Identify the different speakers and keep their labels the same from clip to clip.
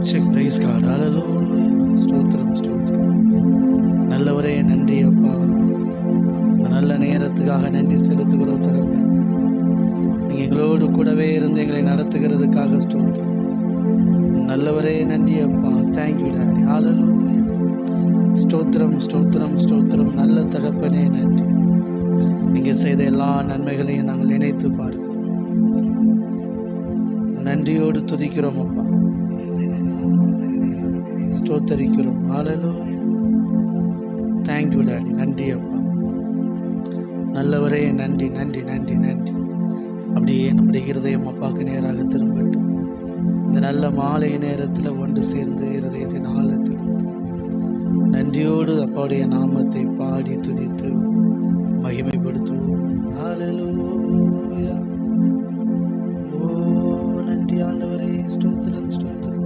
Speaker 1: Check price card. ஹல்லேலூயா. ஸ்தோத்திரம் ஸ்தோத்திரம். நல்லவரே நன்றி அப்பா. இந்த நல்ல நேரத்துக்காக நன்றி செலுத்துகிறோம் தகப்பன். நீங்கள் எங்களோடு கூடவே இருந்து எங்களை நடத்துகிறதுக்காக ஸ்தோத்திரம். நல்லவரே நன்றி அப்பா. Thank you daddy. ஹல்லேலூயா. ஸ்தோத்திரம் ஸ்தோத்திரம் ஸ்தோத்திரம். நல்ல தகப்பனே நன்றி. நீங்கள் செய்த எல்லா நன்மைகளையும் நாங்கள் நினைத்து பார்க்கிறோம். நன்றியோடு துதிக்கிறோம் அப்பா. ஸ்தோத்தரிக்கிறோம். ஹல்லேலூயா. Thank you daddy. நன்றி அப்பா. நல்லவரே நன்றி நன்றி நன்றி நன்றி. அப்படியே நம்முடைய இருதயம் அப்பாவுக்கு நேராக திரும்பட்டும். இந்த நல்ல மாலை நேரத்தில் ஒன்று சேர்ந்து இருதயத்தின் ஆழத்தில் நன்றியோடு அப்பாவுடைய நாமத்தை பாடி துதித்து மகிமைப்படுத்துவோம். ஹல்லேலூயா. ஓ நன்றி ஆண்டவரே. ஸ்தோத்திரம் ஸ்தோத்திரம்.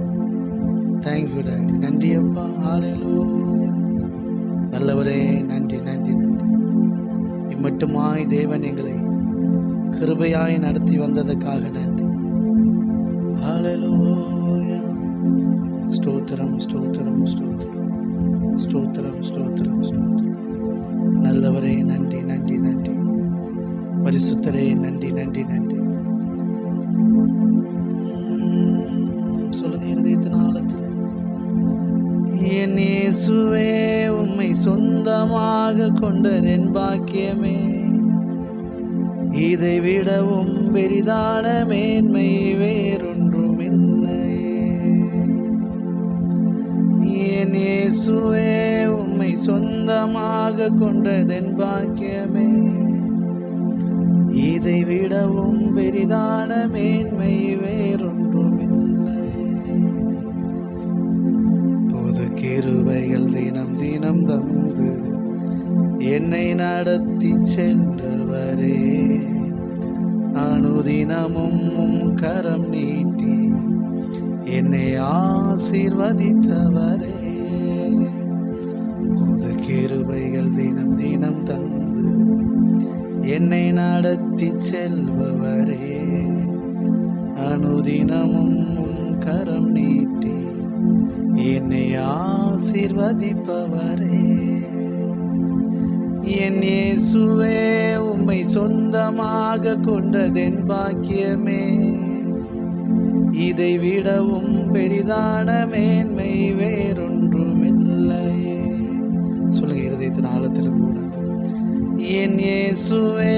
Speaker 1: Thank you daddy. நன்றி அப்பா. ஹல்லேலூயா. நல்லவரே நன்றி நன்றி நன்றி. இம்மட்டுமாய் தேவன் எங்களை கிருபையாய் நடத்தி வந்ததுக்காக நன்றி. ஹல்லேலூயா. ஸ்தோத்திரம் ஸ்தோத்திரம் ஸ்தோத்திரம் ஸ்தோத்திரம் ஸ்தோத்திரம் ஸ்தோத்திரம். நல்லவரே நன்றி நன்றி நன்றி. பரிசுத்தரே நன்றி நன்றி நன்றி. சொல்லுங்க இருதயத்தின் ஆழத்தில். என் இயேசுவே உம்மை சொந்தமாக கொண்டதென் பாக்கியமே. இதை விடவும் பெரிதான மேன்மை வேறொன்றும் இல்லையே. என் இயேசுவே உம்மை சொந்தமாக கொண்டதென் பாக்கியமே. இதை விடவும் பெரிதான மேன்மை வேறொன்றும் இல்லையே. புது கிருபைகள் தினம் தினம் தந்து என்னை நடத்தி சென்றவரே. அனுதினமும் கரம் நீட்டி என்னை ஆசீர்வதித்தவரே. புது கிருபைகள் தினம் தினம் தந்து என்னை நடத்தி செல்பவரே. அனுதினமும் கரம் நீட்டி என்னை ஆசீர்வதிப்பவரே. என் இயேசுவே உம்மை சொந்தமாக கொண்டதென் பாக்கியமே. இதை விடவும் பெரிதான மேன்மை வேறொன்றும் இல்லையே. சொல்லுங்க இருதயத்தின் ஆழத்தில் உணர்ந்து. என் இயேசுவே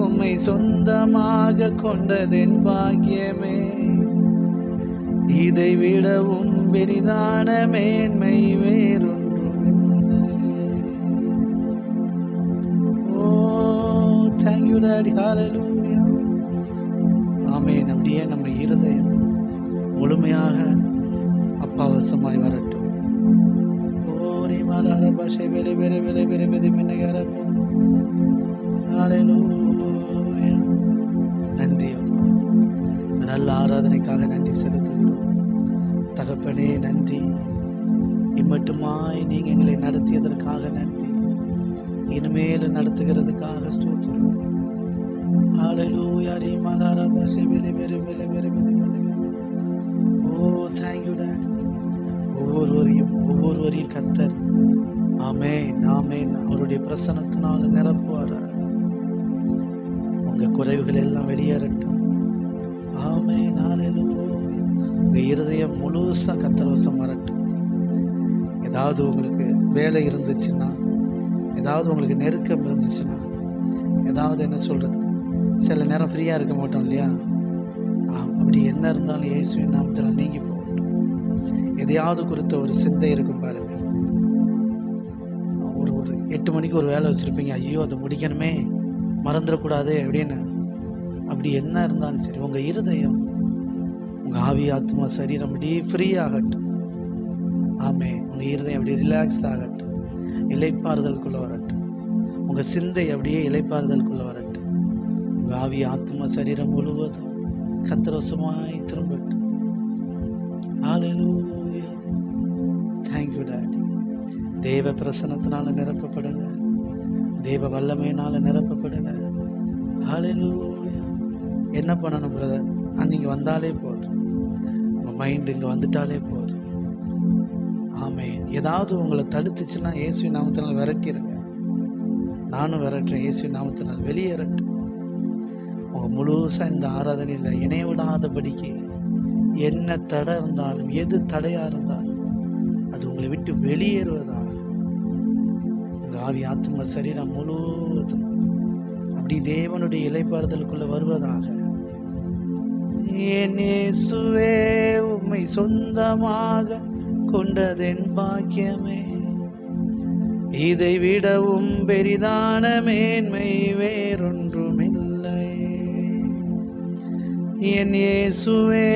Speaker 1: உம்மை சொந்தமாக கொண்டதென் பாக்கியமே. இதை விடவும் பெரிதான மேன்மை வேறொன்றும் இல்லை. ஓ தேங்க்யூ டாடி. ஹல்லேலூயா. ஆமென். அப்படியே நம்ம இருதயம் முழுமையாக அப்பாவசமாய் வரட்டும். ஓரி மலர பாஷை வெலை வெலை வெலை வெலை வெதி மின்னகரப்போ. ஹல்லேலூயா. நன்றி அப்பா. இந்த நல்ல ஆராதனைக்காக நன்றி செலுத்துகிறோம் தகப்பனே. நன்றி. இம்மட்டுமாய் நீங்கள் எங்களை நடத்தியதற்காக நன்றி. இனிமேல் நடத்துகிறதுக்காக ஸ்தோத்திரம். ஹல்லேலூயா. ரிமலர பாஷை வெலை வெலை வெலை வெலை வெலை வெலை. ஓ தேங்க்யூ டாடி. ஒவ்வொருவரையும் கர்த்தர் ஆமென் ஆமென் அவருடைய பிரசன்னத்தினால் நிரப்புவார். உங்கள் குறைவுகள் எல்லாம் வெளியேறட்டும். ஆமென். ஹல்லேலூயா. உங்கள் இருதயம் முழுசாக கர்த்தர் வசம் வரட்டும். ஏதாவது உங்களுக்கு வேலை இருந்துச்சுன்னா, ஏதாவது உங்களுக்கு நெருக்கம் இருந்துச்சுன்னா, ஏதாவது என்ன சொல்கிறது, சில நேரம் ஃப்ரீயாக இருக்க மாட்டோம் இல்லையா? அப்படி என்ன இருந்தாலும் இயேசுவின் நாமத்தில் நீங்கி போகட்டும். எதையாவது குறித்த ஒரு சிந்தை இருக்கும் பாருங்கள். ஒரு 8 மணிக்கு ஒரு வேலை வச்சுருப்பீங்க. ஐயோ அதை முடிக்கணுமே, மறந்துடக்கூடாது அப்படின்னு. அப்படி என்ன இருந்தாலும் சரி, உங்கள் இருதயம், உங்கள் ஆவி ஆத்மா சரீரம் அப்படியே ஃப்ரீ ஆகட்டும். ஆமே. உங்கள் இருதயம் அப்படியே ரிலாக்ஸ் ஆகட்டும். இளைப்பாறுதலுக்குள்ளே வரட்டும். உங்கள் சிந்தை அப்படியே இளைப்பாறுதலுக்குள்ளே வரட்டும். உங்கள் ஆவி ஆத்மா சரீரம் முழுவதும் கர்த்தரவசமாய் திரும்பட்டும். ஹல்லேலூயா. Thank you daddy. தேவ பிரசன்னத்தினால நிரப்பப்படுங்க. தேவ வல்லமையினால நிரப்பப்படுங்க. ஹல்லேலூயா. என்ன பண்ணணும் பிரதர்? நீங்கள் வந்தாலே போதும். உங்கள் மைண்டு இங்கே வந்துட்டாலே போதும். ஆமென். ஏதாவது உங்களை தடுத்துச்சுன்னா இயேசுவின் நாமத்தினால் விரட்டிடுங்க. நானும் விரட்டுறேன். இயேசுவின் நாமத்தினால் வெளியேறட்டும். உங்கள் முழுசாக இந்த ஆராதனையில் இணைய விடாதபடிக்கு என்ன தடை இருந்தாலும், எது தடையாக இருந்தாலும் அது உங்களை விட்டு வெளியேறுவதாக. உங்கள் ஆவி, ஆத்ம, சரீரம் முழுவதும் அப்படி தேவனுடைய இளைப்பாறுதலுக்குள்ள வருவதாக. என் இயேசுவே, உம்மை சொந்தமாக கொண்டதென் பாக்கியமே, இதை விடவும் பெரிதான மேன்மை வேறொன்றுமில்லை. என் இயேசுவே,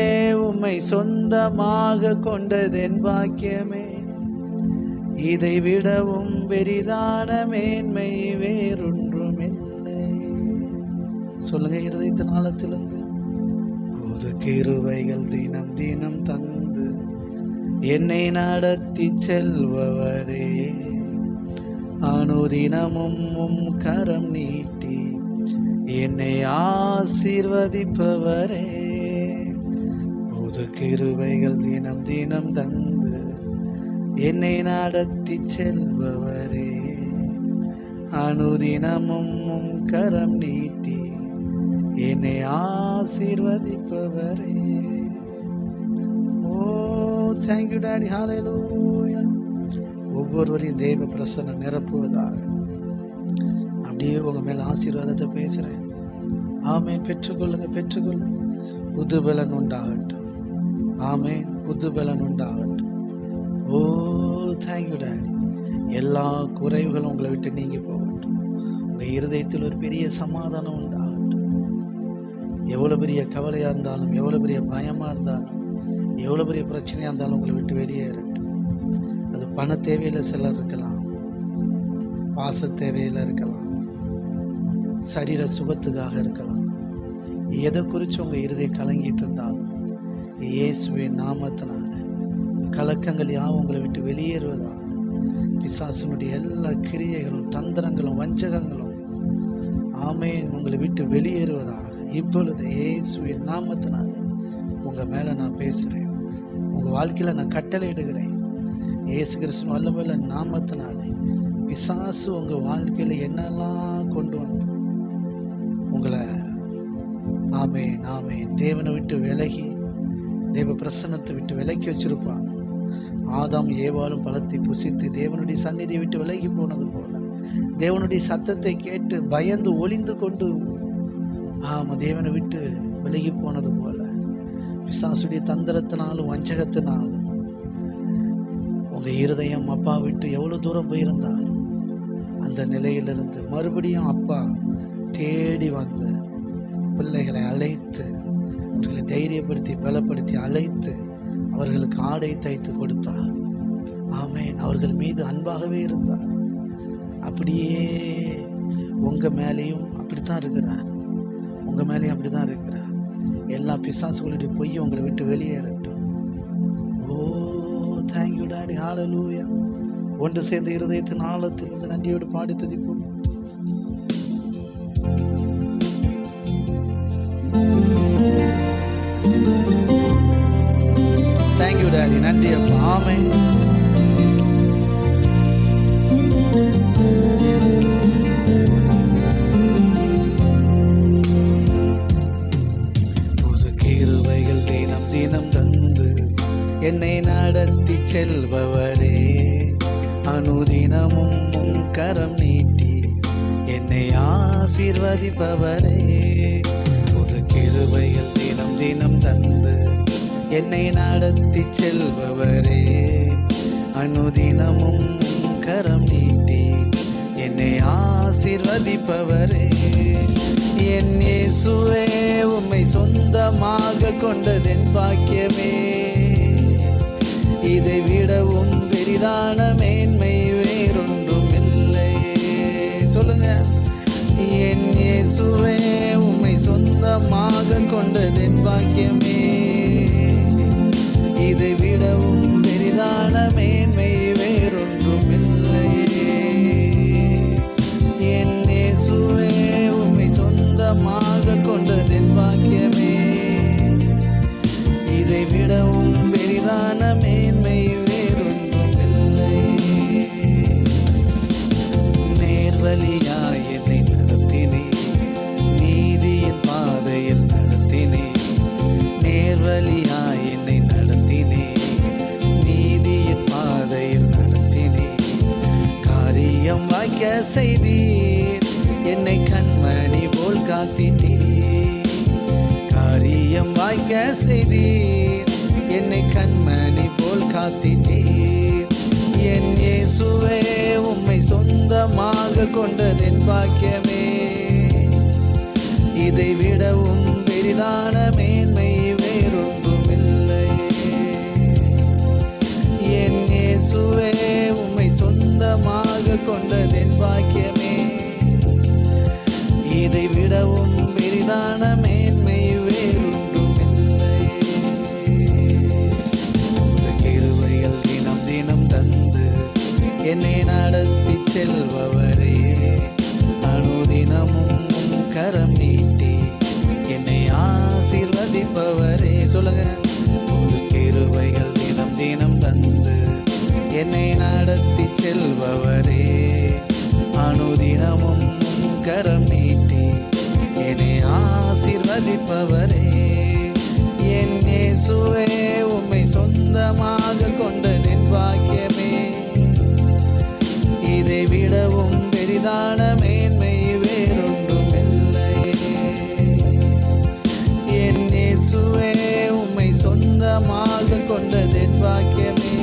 Speaker 1: உம்மை சொந்தமாக கொண்டதென் பாக்கியமே, இதை விடவும் பெரிதான மேன்மை வேறொன்றுமில்லை. சொல்லுங்க இருதயத்தின் ஆழத்திலிருந்து. புது கிருபைகள் தினம் தினம் தந்து என்னை நடத்தி செல்பவரே, அனுதினமும் உம் கரம் நீட்டி என்னை ஆசீர்வதிப்பவரே. புது கிருபைகள் தினம் தினம் தந்து என்னை நடத்தி செல்பவரே, அனுதினமும் உம் கரம் நீட்டி என்னை ஆசீர்வதிப்பவரே. ஓ, தேங்க்யூ டாடி. ஹல்லேலூயா. ஒவ்வொருவரையும் தேவ பிரசன்னம் நிரப்புவதாக. அப்படியே உங்கள் மேலே ஆசீர்வாதத்தை பேசுகிறேன். ஆமென். பெற்றுக்கொள்ளுங்க, பெற்றுக்கொள்ளுங்க. புது பலன் உண்டாகட்டும். ஆமென். புது பலன் உண்டாகட்டும். ஓ, தேங்க்யூ டாடி. எல்லா குறைவுகளும் உங்களை விட்டு நீங்கி போகட்டும். உங்கள் இருதயத்தில் ஒரு பெரிய சமாதானம் உண்டாகட்டும். எவ்வளோ பெரிய கவலையாக இருந்தாலும், எவ்வளோ பெரிய பயமாக இருந்தாலும், எவ்வளோ பெரிய பிரச்சனையாக இருந்தாலும் உங்களை விட்டு வெளியேறட்டும். அது பண தேவையில் சிலர் இருக்கலாம், பாச தேவையில் இருக்கலாம், சரீர சுகத்துக்காக இருக்கலாம். எதை குறித்து உங்கள் இருதயம் கலங்கிட்டு இருந்தாலும் இயேசுவின் நாமத்தினால கலக்கங்கள் யாவும் உங்களை விட்டு வெளியேறுவதாக. பிசாசினுடைய எல்லா கிரியைகளும், தந்திரங்களும், வஞ்சகங்களும் ஆமென் உங்களை விட்டு வெளியேறுவதாக. இப்பொழுது இயேசுவின் நாமத்தினால உங்கள் மேலே நான் பேசுகிறேன். உங்கள் வாழ்க்கையில் நான் கட்டளையிடுகிறேன். இயேசு கிறிஸ்துவின் வல்லமையுள்ள நாமத்தினாலே பிசாசு உங்கள் வாழ்க்கையில் என்னெல்லாம் கொண்டு வந்து உங்களை ஆமென் ஆமென் தேவனை விட்டு விலகி, தேவ பிரசன்னத்தை விட்டு விலக்கி வச்சிருப்பாங்க. ஆதாம் ஏவாளும் பழத்தை புசித்து தேவனுடைய சந்நிதியை விட்டு விலகி போனது போல, தேவனுடைய சத்தத்தை கேட்டு பயந்து ஒளிந்து கொண்டு தேவனை விட்டு விலகி போனது போல, பிசாசுடைய தந்திரத்தினாலும் வஞ்சகத்தினாலும் உங்கள் இருதயம் அப்பா விட்டு எவ்வளோ தூரம் போயிருந்தாலும் அந்த நிலையிலிருந்து மறுபடியும் அப்பா தேடி வந்து பிள்ளைகளை அழைத்து, அவர்களை தைரியப்படுத்தி பலப்படுத்தி அழைத்து அவர்களுக்கு ஆடை தைத்து கொடுத்தார். ஆமென். அவர்கள் மீது அன்பாகவே இருந்தார். அப்படியே உங்கள் மேலேயும் அப்படித்தான் இருக்கிறார். உங்கள் மேலேயும் அப்படி தான் இருக்கிறார். எல்லா பிசாசுகளுடைய பொய்யும் உங்களை விட்டு வெளியேறட்டும். ஓ, தேங்க்யூ டாடி. ஹல்லேலூயா. ஒன்று சேர்ந்த இருதயத்தின் ஆழத்திலிருந்து நன்றியோடு பாடி துதிப்போம். Thank you daddy. நன்றி அப்பா. ஆமென். என்னை நடத்தி செல்பவரே, அனுதினமும் உம் கரம் நீட்டி என்னை ஆசீர்வதிப்பவரே. புது கிருபைகள் தினம் தினம் தந்து என்னை நடத்தி செல்பவரே, அனுதினமும் உம் கரம் நீட்டி என்னை ஆசீர்வதிப்பவரே. என் இயேசுவே, உம்மை சொந்தமாக கொண்டதென் பாக்கியமே, இதை விடவும் பெரிதான மேன்மை வேறொன்றும் இல்லை. சொல்லுங்க. என் இயேசுவே, உம்மை சொந்தமாக கொண்டதென் பாக்கியமே, இதை விடவும் பெரிதான மேன்மை வேறொன்றும் இல்லை. என் இயேசுவே, உம்மை சொந்தமாக கொண்டதென் பாக்கியமே, இதை விடவும் நேர்வழியாய் என்னை நடத்தினே, நீதியின் பாதையில் நடத்தினே. காரியம் வாய்க்க செய்தீர், என்னை கண்மணி போல் காத்திட்டீர். காரியம் வாய்க்க செய்தீர், என்னை கண்மணி போல் காத்திட்டீர். என் இயேசுவே, உம்மை சொந்தமாக கொண்டதென் பாக்கியமே. இதை விடவும் பெரிதான மேன்மை வேறொன்றுமில்லை. என் இயேசுவே, உம்மை சொந்தமாக கொண்டதென் பாக்கியமே. இதை விடவும் பெரிதான மேன்மை வேறொன்றுமில்லை. கிருபைகள் தினம் தினம் தந்து என்னை நடத்தி செல்பவரே, அனுதினமும் கரம் நீட்டி என்னை ஆசீர்வதிப்பவரே. சொல்லுங்க. ஒரு கிருபைகள் தினம் தினம் தந்து என்னை நடத்தி செல்பவரே, அனுதினமும் கரம் நீட்டி என்னை ஆசீர்வதிப்பவரே. என் இயேசுவே, உம்மை சொந்தமாக கொண்டதென் பாக்கியமே. இதை விடவும் பெரிதான மேன்மை வேறொன்றுமில்லை. என் இயேசுவே, உம்மை சொந்தமாக கொண்டதென் பாக்கியமே.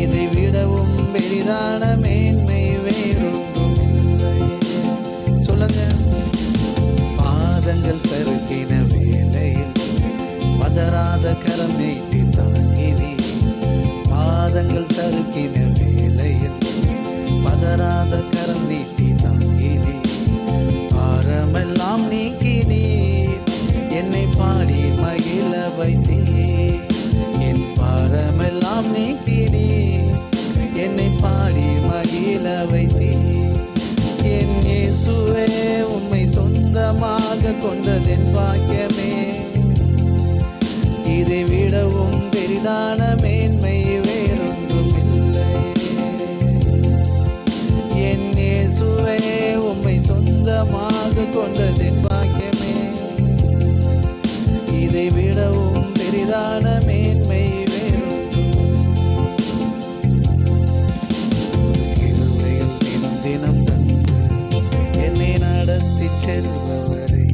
Speaker 1: இதை விடவும் பெரிதான மேன்மை வேறொன்றுமில்லை. சொல்லுங்க. பாதங்கள் சறுக்கின வேளையில் பதறாத கரம் நீட்டி தாங்கினே. பாதங்கள் சறுக்கின வேளையில் பதறாத கரம் நீட்டி தாங்கினே. பாரமெல்லாம் நீக்கினீர், என்னை பாடி மகிழ வைத்தீர். என் பாரமெல்லாம் நீக்கினீர், என்னை பாடி மகிழ வைத்தீர். என் இயேசுவே, உம்மை சொந்தமாக கொண்டதென் பாக்கியமே. இதை விடவும் பெரிதான மேன்மை வேறொன்றுமில்லை. என் இயேசுவே, உம்மை சொந்தமாக கொண்டதென் பாக்கியமே. இதை விடவும் பெரிதான மேன்மை வேறொன்றும். கிருபைகள் தினம் தினம் தந்து என்னை நடத்தி செல்பவரே,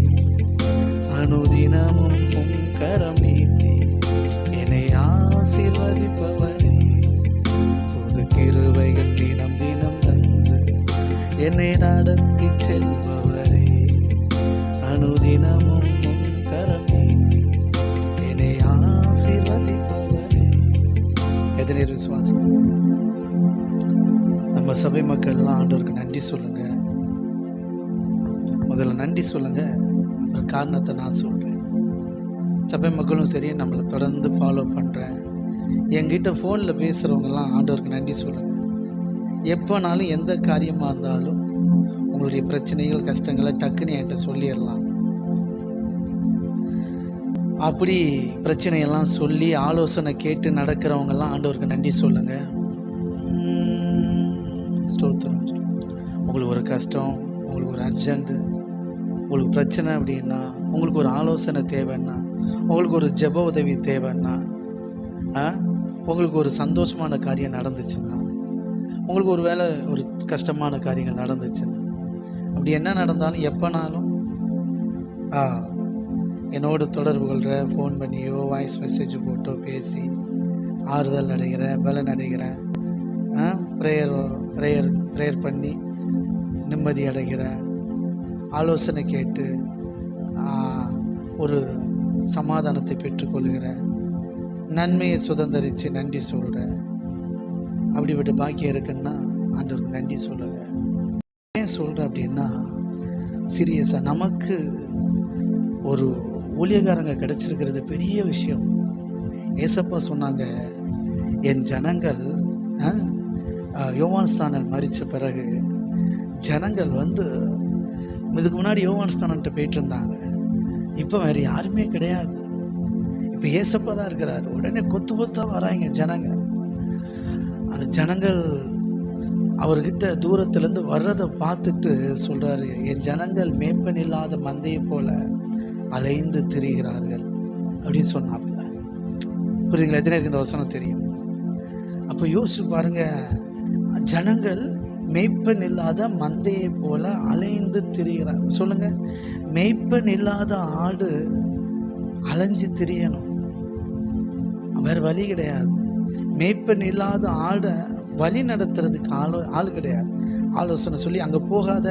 Speaker 1: அனுதினமும் உம் கரம் நீட்டி என்னை ஆசீர்வதிப்பவரே. புது கிருபைகள் தினம் தினம் தந்து என்னை நடத்தி செல்பவரே, அனுதினமும் உம் கரம் நீட்டி என்னை ஆசீர்வதிப்பவரே. எத்தனை விசுவாசம்? நம்ம சபை மக்கள்லாம் ஆண்டவருக்கு நன்றி சொல்லுங்க. முதல்ல நன்றி சொல்லுங்க, அப்புறம் காரணத்தை நான் சொல்கிறேன். சபை மக்களும் சரி, நம்மளை தொடர்ந்து ஃபாலோ பண்ணுறேன். என்கிட்ட ஃபோனில் பேசுகிறவங்கெல்லாம் ஆண்டவருக்கு நன்றி சொல்லுங்கள். எப்போனாலும் எந்த காரியமாக இருந்தாலும் உங்களுடைய பிரச்சனைகள் கஷ்டங்களை டக்குன்னு என்கிட்ட சொல்லிடலாம். அப்படி பிரச்சனையெல்லாம் சொல்லி ஆலோசனை கேட்டு நடக்கிறவங்கெல்லாம் ஆண்டவருக்கு நன்றி சொல்லுங்கள். ஸ்தோத்திரம். உங்களுக்கு ஒரு கஷ்டம், உங்களுக்கு ஒரு அர்ஜென்ட்டு, உங்களுக்கு பிரச்சனை அப்படின்னா, உங்களுக்கு ஒரு ஆலோசனை தேவைன்னா, உங்களுக்கு ஒரு ஜெப உதவி தேவைன்னா, உங்களுக்கு ஒரு சந்தோஷமான காரியம் நடந்துச்சுன்னா, உங்களுக்கு ஒரு வேளை ஒரு கஷ்டமான காரியங்கள் நடந்துச்சுன்னா, அப்படி என்ன நடந்தாலும் எப்போனாலும் என்னோட தொடர்பு கொள்கிற, ஃபோன் பண்ணியோ வாய்ஸ் மெசேஜ் போட்டோ பேசி ஆறுதல் அடைகிறேன், பலன் அடைகிறேன். ப்ரேயர் பண்ணி நிம்மதி அடைகிறேன். ஆலோசனை கேட்டு ஒரு சமாதானத்தை பெற்றுக்கொள்கிறேன். நன்மையை சுதந்திரித்து நன்றி சொல்கிறேன். அப்படிப்பட்ட பாக்கியம் இருக்குன்னா ஆண்டவருக்கு நன்றி சொல்லுங்க. ஏன் சொல்கிறேன் அப்படின்னா, சீரியஸாக நமக்கு ஒரு ஊழியக்காரங்க கிடைச்சிருக்கிறது பெரிய விஷயம். ஏசப்பா சொன்னாங்க, என் ஜனங்கள் யோவான் ஸ்தானன் மரித்த பிறகு ஜனங்கள் இதுக்கு முன்னாடி யோவான் ஸ்தானன்ட்ட போயிட்டு இருந்தாங்க. இப்போ வேறு யாருமே கிடையாது. இப்போ ஏசப்பா தான் இருக்கிறார். உடனே கொத்து கொத்தாக வராங்க ஜனங்க. அந்த ஜனங்கள் அவர்கிட்ட தூரத்துலேருந்து வர்றதை பார்த்துட்டு சொல்கிறாரு, என் ஜனங்கள் மேய்ப்பன் இல்லாத மந்தையை போல அலைந்து திரிகிறார்கள். அப்படின்னு சொன்னாப்புல. புரியுதுங்களா? எத்தனை இருக்கு இந்த வசனம் தெரியும்? அப்போ யோசிச்சு பாருங்க, ஜனங்கள் மேய்ப்பன் இல்லாத மந்தையை போல அலைந்து திரிகிறார். சொல்லுங்க, மேய்ப்பன் இல்லாத ஆடு அலைஞ்சு திரியணும், வேற வழி கிடையாது. மேய்ப்பன் இல்லாத ஆடை வழி நடத்துறதுக்கு ஆள் கிடையாது. ஆலோசனை சொல்லி அங்கே போகாத,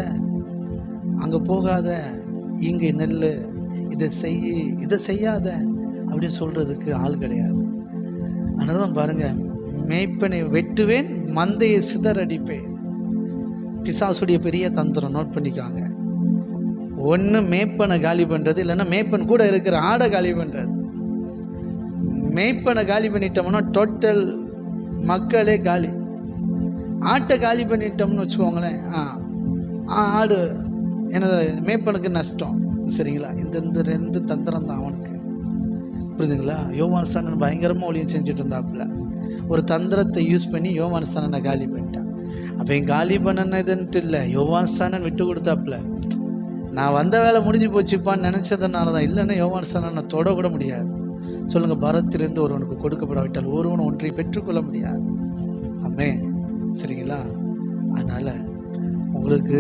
Speaker 1: அங்கே போகாத, இங்கே நெல், இதை இதை செய்யாத அப்படின்னு சொல்றதுக்கு ஆள் கிடையாது. அதனால தான் பாருங்க, மேய்ப்பனை வெட்டுவேன், மந்தையை சிதறடிப்பேன். பிசாசுடைய பெரிய தந்திரம் நோட் பண்ணிக்காங்க. ஒன்று மேய்ப்பனை காலி பண்ணுறது, இல்லைன்னா மேய்ப்பன் கூட இருக்கிற ஆடை காலி பண்ணுறது. மேய்ப்பனை காலி பண்ணிட்டோம்னா டோட்டல் மக்களே காலி. ஆட்டை காலி பண்ணிட்டோம்னு வச்சுக்கோங்களேன், ஆடு எனது மேய்ப்பனுக்கு நஷ்டம். சரிங்களா? இந்த ரெண்டு தந்திரம் தான் அவனுக்கு. புரியுதுங்களா? யோவான் ஸ்நானன் பயங்கரமாக ஒளியம் செஞ்சுட்டு இருந்தாப்புல. ஒரு தந்திரத்தை யூஸ் பண்ணி யோவான் ஸ்நானனை காலி பண்ணிட்டான். அப்போ என் காலி பண்ணதுன்ட்டு இல்லை, யோவான் ஸ்நானன் விட்டு கொடுத்தாப்புல. நான் வந்த வேலை முடிஞ்சு போச்சுப்பான்னு நினச்சதுனால தான். இல்லைன்னா யோவான் ஸ்நானனை தொட கூட முடியாது. சொல்லுங்கள், பரத்திலிருந்து ஒருவனுக்கு கொடுக்கப்படாவிட்டால் ஒருவன் ஒன்றை பெற்றுக்கொள்ள முடியாது. ஆமே, சரிங்களா? அதனால் உங்களுக்கு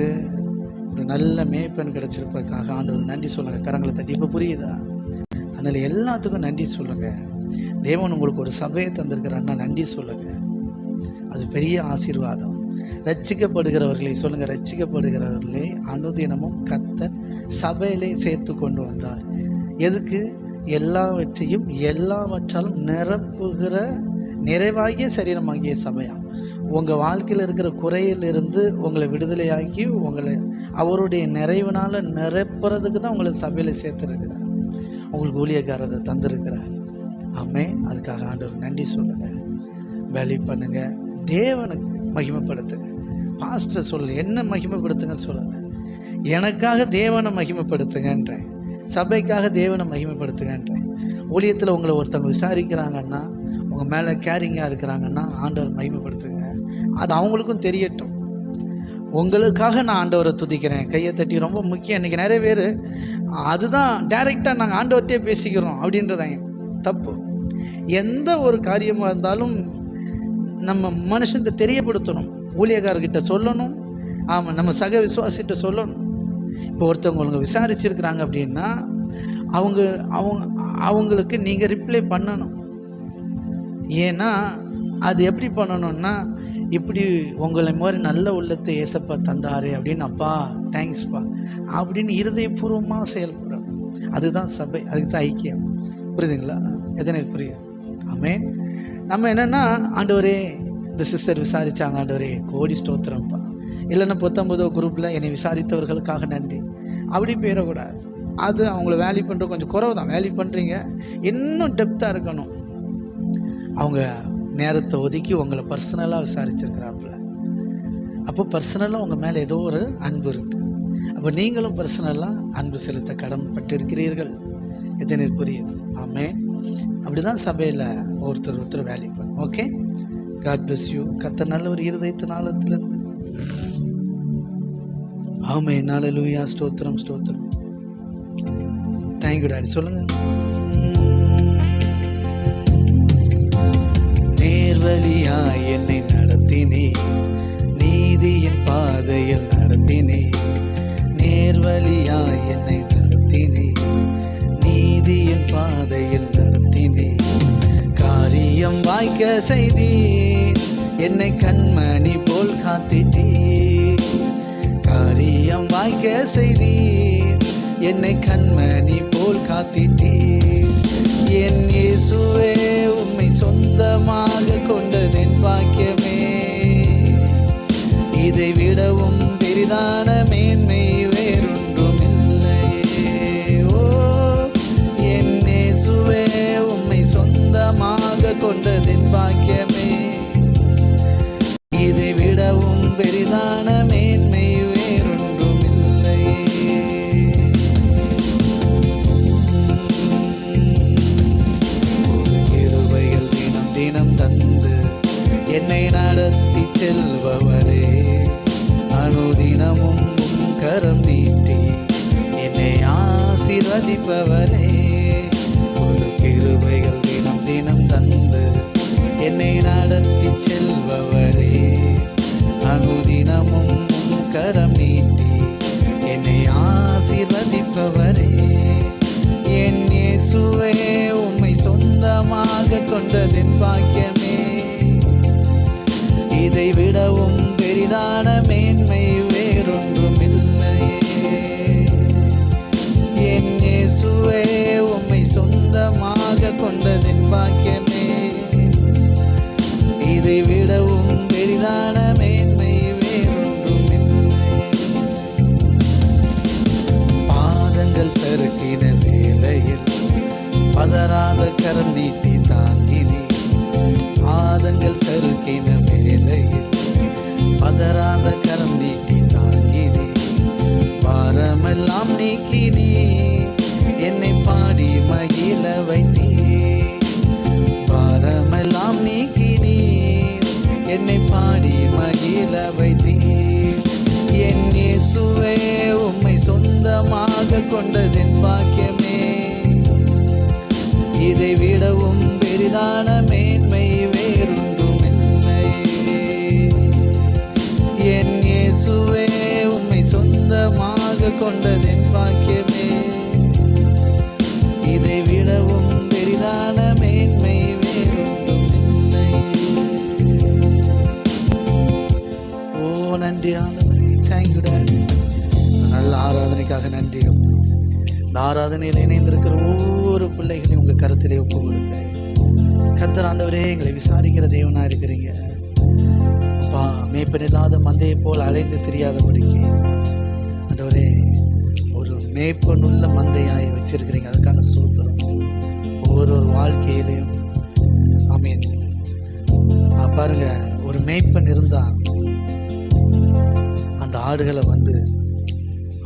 Speaker 1: ஒரு நல்ல மேய்ப்பன் கிடச்சிருப்பதுக்காக ஆண்டவர் நன்றி சொல்லுங்கள். கரங்களை தட்டி. இப்போ புரியுதா? அதனால் எல்லாத்துக்கும் நன்றி சொல்லுங்கள். தேவன் உங்களுக்கு ஒரு சபையை தந்திருக்கிறான்னா நன்றி சொல்லுங்கள். அது பெரிய ஆசீர்வாதம். ரட்சிக்கப்படுகிறவர்களை சொல்லுங்கள், ரட்சிக்கப்படுகிறவர்களே அனுதினமும் கர்த்தர் சபையிலே சேர்த்து கொண்டு வந்தார். எதுக்கு? எல்லாவற்றையும் எல்லாவற்றாலும் நிரப்புகிற நிறைவாகிய சரீரமாகிய சபையாம். உங்கள் வாழ்க்கையில் இருக்கிற குறையிலிருந்து உங்களை விடுதலையாக்கி உங்களை அவருடைய நிறைவினால் நிரப்புறதுக்கு தான் உங்களை சபையில் சேர்த்துருக்கிறார். உங்களுக்கு ஊழியக்காரரை தந்திருக்கிறார். ஆமே, அதுக்காக ஆண்டவர் நன்றி சொல்லுங்கள். வேலை பண்ணுங்க, தேவனுக்கு மகிமைப்படுத்துங்க. பாஸ்டர் சொல்ல என்ன மகிமைப்படுத்துங்க சொல்லலை, எனக்காக தேவனை மகிமைப்படுத்துங்கன்றேன், சபைக்காக தேவனை மகிமைப்படுத்துங்கன்றேன். ஊழியத்தில் உங்களை ஒருத்தவங்க விசாரிக்கிறாங்கன்னா, உங்கள் மேலே கேரிங்காக இருக்கிறாங்கன்னா ஆண்டவர் மகிமைப்படுத்துங்க. அது அவங்களுக்கும் தெரியட்டும். உங்களுக்காக நான் ஆண்டவரை துதிக்கிறேன், கையை தட்டி. ரொம்ப முக்கியம். இன்றைக்கி நிறைய பேர் அதுதான் டைரெக்டாக நாங்கள் ஆண்டவர்கிட்டே பேசிக்கிறோம் அப்படின்றதாங்க தப்பு. எந்த ஒரு காரியமாக இருந்தாலும் நம்ம மனுஷனுக்கு தெரியப்படுத்தணும், ஊழியக்காரர்கிட்ட சொல்லணும். ஆமாம், நம்ம சக விசுவாசிகிட்ட சொல்லணும். இப்போ ஒருத்தவங்க விசாரிச்சிருக்கிறாங்க அப்படின்னா அவங்களுக்கு நீங்கள் ரிப்ளை பண்ணணும். ஏன்னா அது எப்படி பண்ணணும்னா, இப்படி உங்களை மாதிரி நல்ல உள்ளத்தை ஏசப்பா தந்தாரு அப்படின்னு, அப்பா தேங்க்ஸ்ப்பா அப்படின்னு இருதயபூர்வமாக செயல்படணும். அதுதான் சபை, அதுக்கு தான் ஐக்கியம். புரியுதுங்களா? எத்தனை புரியுது? ஆமே. நம்ம என்னென்னா, ஆண்டவரே இந்த சிஸ்டர் விசாரித்தாங்க, ஆண்டவரே கோடி ஸ்தோத்திரம்ப்பா, இல்லைன்னா 19 குரூப்பில் என்னை விசாரித்தவர்களுக்காக நன்றி அப்படி போயிடக்கூடாது. அது அவங்கள வேல்யூ பண்ணுற கொஞ்சம் குறவு தான். வேல்யூ பண்ணுறீங்க, இன்னும் டெப்த்தாக இருக்கணும். அவங்க நேரத்தை ஒதுக்கி உங்களை பர்சனலாக விசாரிச்சிருக்கிறாப்புல. அப்போ பர்சனலாக உங்கள் மேலே ஏதோ ஒரு அன்பு இருக்குது. அப்போ நீங்களும் பர்சனலாக அன்பு செலுத்த கடமைப்பட்டிருக்கிறீர்கள். எத்தனை புரியுது? ஆமே. அப்படி தான் சபையில் ஒருத்தர் வேல்யூ பண்ணும். Okay, God bless you. கர்த்தர் நல்ல ஒரு இருதயத்தின் ஆழத்திலிருந்து. ஆமே. ஹல்லேலூயா. ஸ்தோத்திரம் ஸ்தோத்திரம். Thank you daddy. சொல்லுங்கள். நேர்வழியாய் என்னை நடத்தினே, நீதியின் பாதையில் நடத்தினே. நேர்வழியாய் என்னை நடத்தினே, நீதியின் பாதையில் நடத்தினே. காரியம் வாய்க்க செய்தீர், என்னை கண்மணி போல் காத்திட்டீர். காரியம் வாய்க்க செய்தீர், என்னை கண்மணி போல் காத்திட்டீர். என் இயேசுவே, உம்மை சொந்தமாக கொண்டதென் பாக்கியமே. இதை விடவும் பெரிதான மேன்மை வேறொன்றும் இல்லையே. ஓ என் இயேசுவே, உம்மை சொந்தமாக கொண்டதென் பாக்கியமே. இதை விடவும் பெரிதான மேன்மை வேறொன்றும் இல்லையே. கிருபைகள் தினம் தினம் தந்து என்னை நடத்தி செல்பவரே, அனுதினமும் கரம் நீட்டி என்னை ஆசீர்வதிப்பவரே. ஒரு கிருபைகள் தினம் தினம் தந்து என்னை நடத்தி செல்பவரே, அனுதினமும் கரம் நீட்டி என்னை ஆசீர்வதிப்பவரே, என் இயேசுவே உம்மை சொந்தமாக கொண்டதின் பாக்கியமே, இதை விடவும் பெரிதான மேன்மை வேறொன்றும் இல்லையே. என் இயேசுவே உம்மை சொந்தமாக கொண்டதின் பாக்கியமே, இதை விடவும் பெரிதான மேன்மை வேறொன்றும் இல்லை. பாதங்கள் சறுக்கின வேளையில் பதறாத கரம் நீட்டி தாங்கினே, பாதங்கள் சறுக்கின வேளையில் பதறாத கரம் நீட்டி தாங்கினே, பாரமெல்லாம் நீக்கினே என்னை பாடி மகிழ வைத்தே, பாரமெல்லாம் நீக்கினே என்னை பாடி மகிழ வைத்தே, என் இயேசுவே உம்மை சொந்தமாக கொண்டதின் பாக்கியமே, இதை விடவும் பெரிதான மேன்மை வேறொன்றும் இல்லை. என் இயேசுவே உம்மை சொந்தமாக கொண்டதின் பாக்கியமே, இதை விடவும் பெரிதான மேன்மை வேறொன்றும் இல்லை. ஓ நன்றி ஆண்டவரே, தேங்க்யூ டாடி. நல்ல ஆராதனைக்காக நன்றி. இந்த ஆராதனையில் இணைந்திருக்கிற ஒவ்வொரு பிள்ளைகளையும் உங்கள் கருத்திலே ஒப்பு கொடுக்கிறேன். கர்த்தர் ஆண்டவரே, எங்களை விசாரிக்கிற தேவனாக இருக்கிறீங்க அப்பா. மேய்ப்பன் இல்லாத மந்தையை போல் அலைந்து தெரியாதபடிக்கு ஆண்டவரே ஒரு மேய்ப்பன் உள்ள மந்தையாய் வச்சிருக்கிறீங்க. அதுக்கான ஸ்தோத்திரம். ஒவ்வொரு வாழ்க்கையிலையும் ஆமீன். பாருங்க, ஒரு மேய்ப்பன் இருந்தா அந்த ஆடுகளை வந்து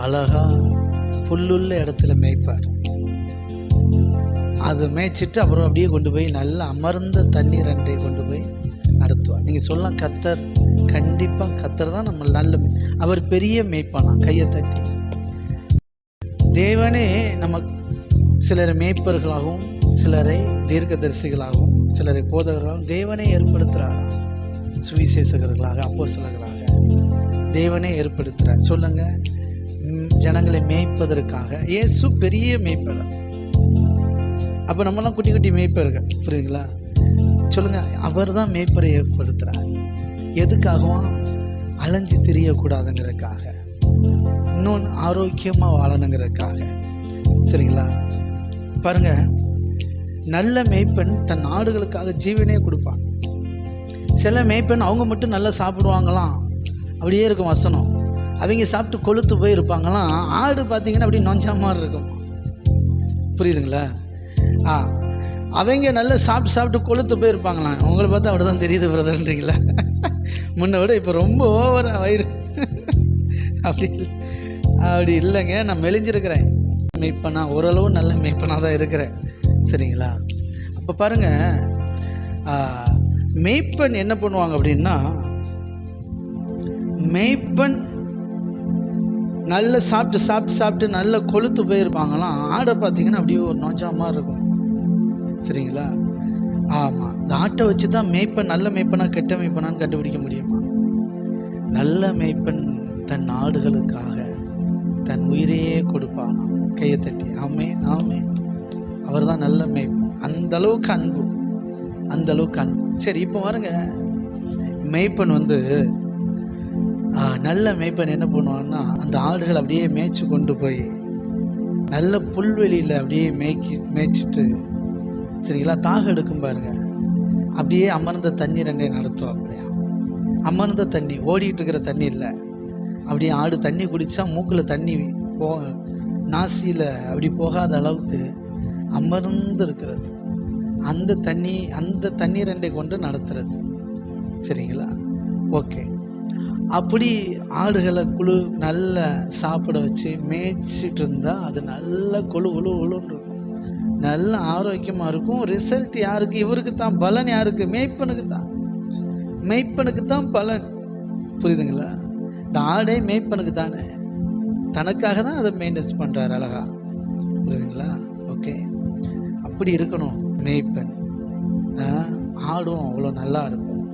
Speaker 1: அழகா புல்லுள்ள இடத்துல மேய்ப்பார். அதை மேய்ச்சிட்டு அப்புறம் அப்படியே கொண்டு போய் நல்ல அமர்ந்த தண்ணீர் அண்டை கொண்டு போய் நடத்துவார். நீங்கள் சொல்லலாம், கத்தர் கண்டிப்பாக கத்தர் தான் நம்ம நல்ல அவர் பெரிய மேய்ப்பானா. கையை தட்டி தேவனே நம்ம சிலரை மேய்ப்பர்களாகவும் சிலரை தீர்க்கதரிசிகளாகவும் சிலரை போதகர்களாகவும் தேவனே ஏற்படுத்துகிறாராம். சுவிசேஷகர்களாக அப்போஸ்தலர்களாக தேவனே ஏற்படுத்துகிறார். சொல்லுங்க, ஜனங்களை மேய்ப்பதற்காக இயேசு பெரிய மேய்ப்பர். அப்போ நம்மலாம் குட்டி குட்டி மேய்ப்பர்கள், புரியுதுங்களா? சொல்லுங்க, அவர் தான் மேய்ப்பரை ஏற்படுத்துகிறார். எதுக்காகவும் அலைஞ்சு தெரியக்கூடாதுங்கிறதுக்காக, இன்னொன்று ஆரோக்கியமாக வாழணுங்கிறதுக்காக. சரிங்களா? பாருங்க, நல்ல மேய்ப்பன் தன் ஆடுகளுக்காக ஜீவனே கொடுப்பான். சில மேய்ப்பன் அவங்க மட்டும் நல்லா சாப்பிடுவாங்களாம், அப்படியே இருக்கும் வசனம். அவங்க சாப்பிட்டு கொளுத்து போய் இருப்பாங்களாம். ஆடு பார்த்தீங்கன்னா அப்படி நொஞ்சா மாதிரி இருக்கும். புரியுதுங்களா? அவங்க நல்லா சாப்பிட்டு கொளுத்து போயிருப்பாங்களாம். உங்களை பார்த்தா அப்படி தான் தெரியுது பிரதர்ன்றீங்களா? முன்ன விட இப்போ ரொம்ப ஓவராக வயிறு அப்படி இல்லைங்க. நான் மெலிஞ்சிருக்கிறேன். மேய்ப்பனா ஓரளவு நல்ல மேய்ப்பனாக தான் இருக்கிறேன். சரிங்களா? அப்போ பாருங்கள், மேய்ப்பன் என்ன பண்ணுவாங்க அப்படின்னா, மேய்ப்பன் நல்ல சாப்பிட்டு நல்ல கொளுத்து போயிருப்பாங்களாம். ஆடை பார்த்தீங்கன்னா அப்படியே ஒரு நோஞ்சாமல் இருக்கும். சரிங்களா? ஆமாம். இந்த ஆட்டை வச்சு தான் மேய்ப்பன் நல்ல மேய்ப்பனா கெட்ட மேய்ப்பனான்னு கண்டுபிடிக்க முடியுமா? நல்ல மேய்ப்பன் தன் ஆடுகளுக்காக தன் உயிரையே கொடுப்பானா. கையை தட்டி ஆமே ஆமே. அவர் தான் நல்ல மேய்ப்பன். அந்த அளவுக்கு அன்பு, அந்த அளவுக்கு அன்பு. சரி, இப்போ பாருங்க, மேய்ப்பன் வந்து நல்ல மேய்ப்பன் என்ன பண்ணுவான்னா, அந்த ஆடுகள் அப்படியே மேய்ச்சி கொண்டு போய் நல்ல புல்வெளியில் அப்படியே மேய்ச்சிட்டு, சரிங்களா, தாகம் எடுக்கும் பாருங்க, அப்படியே அமர்ந்த தண்ணீர் அங்கே நடத்துவோம். அப்படியா அமர்ந்த தண்ணி, ஓடிட்டு இருக்கிற தண்ணி இல்லை. அப்படியே ஆடு தண்ணி குடித்தா மூக்கில் தண்ணி நாசியில் அப்படி போகாத அளவுக்கு அமர்ந்து இருக்கிறது. அந்த தண்ணீர் அண்டை கொண்டு நடத்துறது. சரிங்களா? ஓகே. அப்படி ஆடுகளை நல்ல சாப்பிட வச்சு மேய்ச்சிட்டு இருந்தால் அது நல்ல கொழுன்னு இருக்கும், நல்ல ஆரோக்கியமாக இருக்கும். ரிசல்ட் யாருக்கு? இவருக்கு தான் பலன். யாருக்கு? மேய்ப்பனுக்கு தான் பலன். புரியுதுங்களா? இந்த ஆடே மேய்ப்பனுக்கு தானே, தனக்காக தான் அதை மெயின்டைன்ஸ் பண்ணுறாரு அழகா. புரியுதுங்களா? ஓகே, அப்படி இருக்கணும். மேய்ப்பன். ஆடும் அவ்வளோ நல்லா இருக்கும்.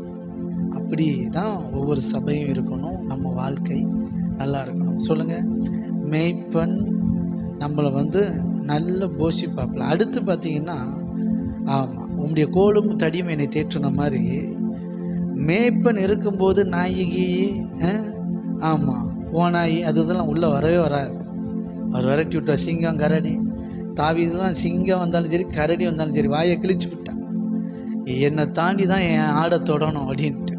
Speaker 1: அப்படி தான் ஒவ்வொரு சபையும் இருக்கணும். நம்ம வாழ்க்கை நல்லா இருக்கணும். சொல்லுங்கள், மேய்ப்பன் நம்மளை நல்ல போஷிப்பாப்பில். அடுத்து பார்த்தீங்கன்னா, ஆமாம், உங்களுடைய கோலும் தடியும் என்னை தேற்றுன மாதிரி மேய்ப்பன் இருக்கும்போது நாயகி, ஆமாம், ஓநாயி அதெல்லாம் உள்ளே வரவே வராது. அவர் விரட்டி விட்டார். சிங்கம், கரடி, தாவீதுலாம் சிங்கம் வந்தாலும் சரி, கரடி வந்தாலும் சரி, வாயை கிழிச்சு விட்டான். என்னை தாண்டி தான் என் ஆடை தொடணும் அப்படின்ட்டு.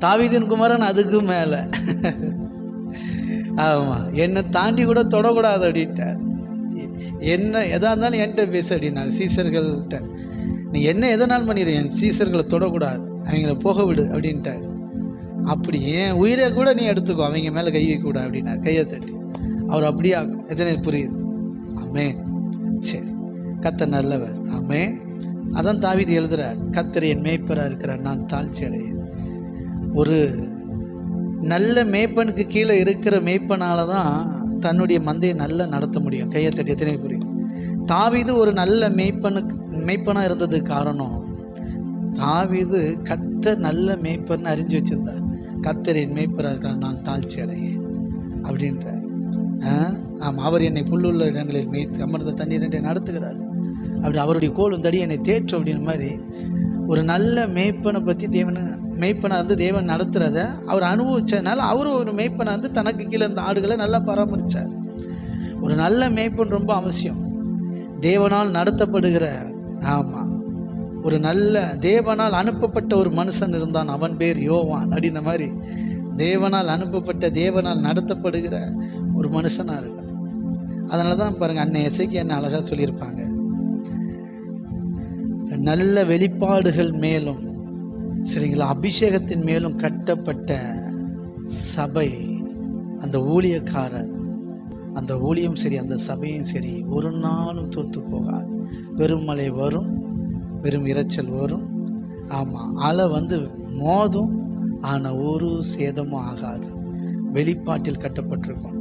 Speaker 1: தாவீதின் குமாரன் அதுக்கு மேலே, ஆமாம், என்னை தாண்டி கூட தொடக்கூடாது அப்படின்ட்டார். என்ன எதாக இருந்தாலும் என்கிட்ட பேசு அப்படின்னாரு சீசர்கள்ட்ட. நீ என்ன எதனாலும் பண்ணிடு, என் சீசர்களை தொடக்கூடாது, அவங்கள போக விடு அப்படின்ட்டார். அப்படி என் உயிரை கூட நீ எடுத்துக்கோ, அவங்க மேலே கை வைக்கூடாது அப்படின்னார். கையை தட்டி அவர் அப்படியே ஆகும். எத்தனை புரியுது? ஆமென். சரி, கர்த்தர் நல்லவர். ஆமென். அதான் தாவீது எழுதுறார், கர்த்தர் என் மேய்ப்பராக இருக்கிறார், நான் தாழ்ச்சி அடையேன். ஒரு நல்ல மேய்ப்பனுக்கு கீழே இருக்கிற மேய்ப்பனால தான் தன்னுடைய மந்தையை நல்லா நடத்த முடியும். கையை தட்டி எத்தனை புரியும்? தாவீது ஒரு நல்ல மேய்ப்பனாக இருந்ததுக்கு காரணம், தாவீது கர்த்தர் நல்ல மேய்ப்பர்னு அறிஞ்சு வச்சிருந்தார். கர்த்தர் என் மேய்ப்பராக இருக்கிறார், நான் தாழ்ச்சி அடையேன் அப்படின்ற. ஆமாம், அவர் என்னை புல்லுள்ள இடங்களில் மேய்த்து அமர்ந்த தண்ணீர் என்னை நடத்துகிறார். அப்படி அவருடைய கோலும் தடி என்னை தேற்றும் அப்படின்ற மாதிரி ஒரு நல்ல மேய்ப்பனை பற்றி மேய்ப்பனை தேவன் நடத்துகிறத அவர் அனுபவிச்சதுனால அவரும் ஒரு மேய்ப்பனை தனக்கு கீழே இந்த ஆடுகளை நல்லா பராமரித்தார். ஒரு நல்ல மேய்ப்பன் ரொம்ப அவசியம். தேவனால் நடத்தப்படுகிற, ஆமாம், ஒரு நல்ல தேவனால் அனுப்பப்பட்ட ஒரு மனுஷன் இருந்தான், அவன் பேர் யோவான் அப்படின்ன மாதிரி தேவனால் அனுப்பப்பட்ட, தேவனால் நடத்தப்படுகிற ஒரு மனுஷனாக இருக்க. அதனால தான் பாருங்கள், அன்னை எசேக்கியா என்ன அழகாக சொல்லியிருப்பாங்க, நல்ல வெளிப்பாடுகள் மேலும், சரிங்களா, அபிஷேகத்தின் மேலும் கட்டப்பட்ட சபை, அந்த ஊழியக்காரர், அந்த ஊழியம் சரி, அந்த சபையும் சரி, ஒரு நாளும் தோற்று போகாது. பெரும் மழை வரும், பெரும் இரைச்சல் வரும், ஆமாம், அலை மோதும், ஆனால் ஒரு சேதமும் ஆகாது. வெளிப்பாட்டில் கட்டப்பட்டிருக்கும்,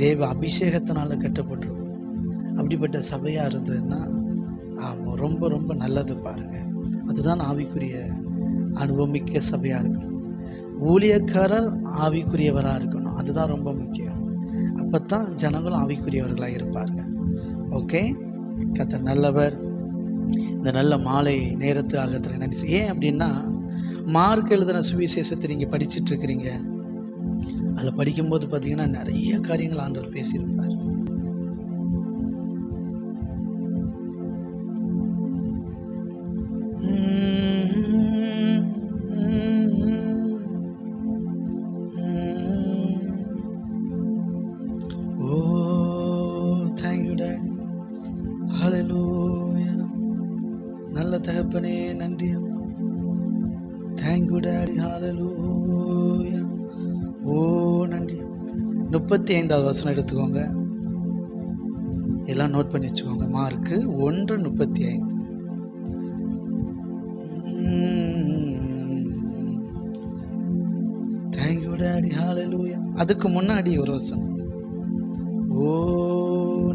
Speaker 1: தேவ அபிஷேகத்தினால் கட்டப்பட்டிருக்கும். அப்படிப்பட்ட சபையாக இருந்ததுன்னா ஆமாம், ரொம்ப ரொம்ப நல்லது. பாருங்கள், அதுதான் ஆவிக்குரிய அனுபவமிக்க சபையாக இருக்கணும். ஊழியக்காரர் ஆவிக்குரியவராக இருக்கணும், அதுதான் ரொம்ப முக்கியம். அப்போ தான் ஜனங்களும் ஆவிக்குரியவர்களாக இருப்பார்கள். ஓகே, கர்த்தர் நல்லவர். இந்த நல்ல மாலை நேரத்து ஆகத்தில் நன்றி. ஏன் அப்படின்னா, மார்க் எழுதின சுவிசேஷத்தை நீங்கள் படிச்சுட்டு இருக்கிறீங்க. அதில் படிக்கும்போது பார்த்தீங்கன்னா நிறைய காரியங்கள் ஆண்டவர் பேசியிருப்பார். நல்ல தகப்பனே, நன்றி அப்பா. Thank you daddy. ஹல்லேலூயா. ஓ நன்றி. 35வது வசனம் எடுத்துக்கோங்க, எல்லாம் நோட் பண்ணி வச்சுக்கோங்க. மார்க்கு 1:35. Thank you daddy. ஹல்லேலூயா. அதுக்கு முன்னாடி ஒரு வசனம், ஓ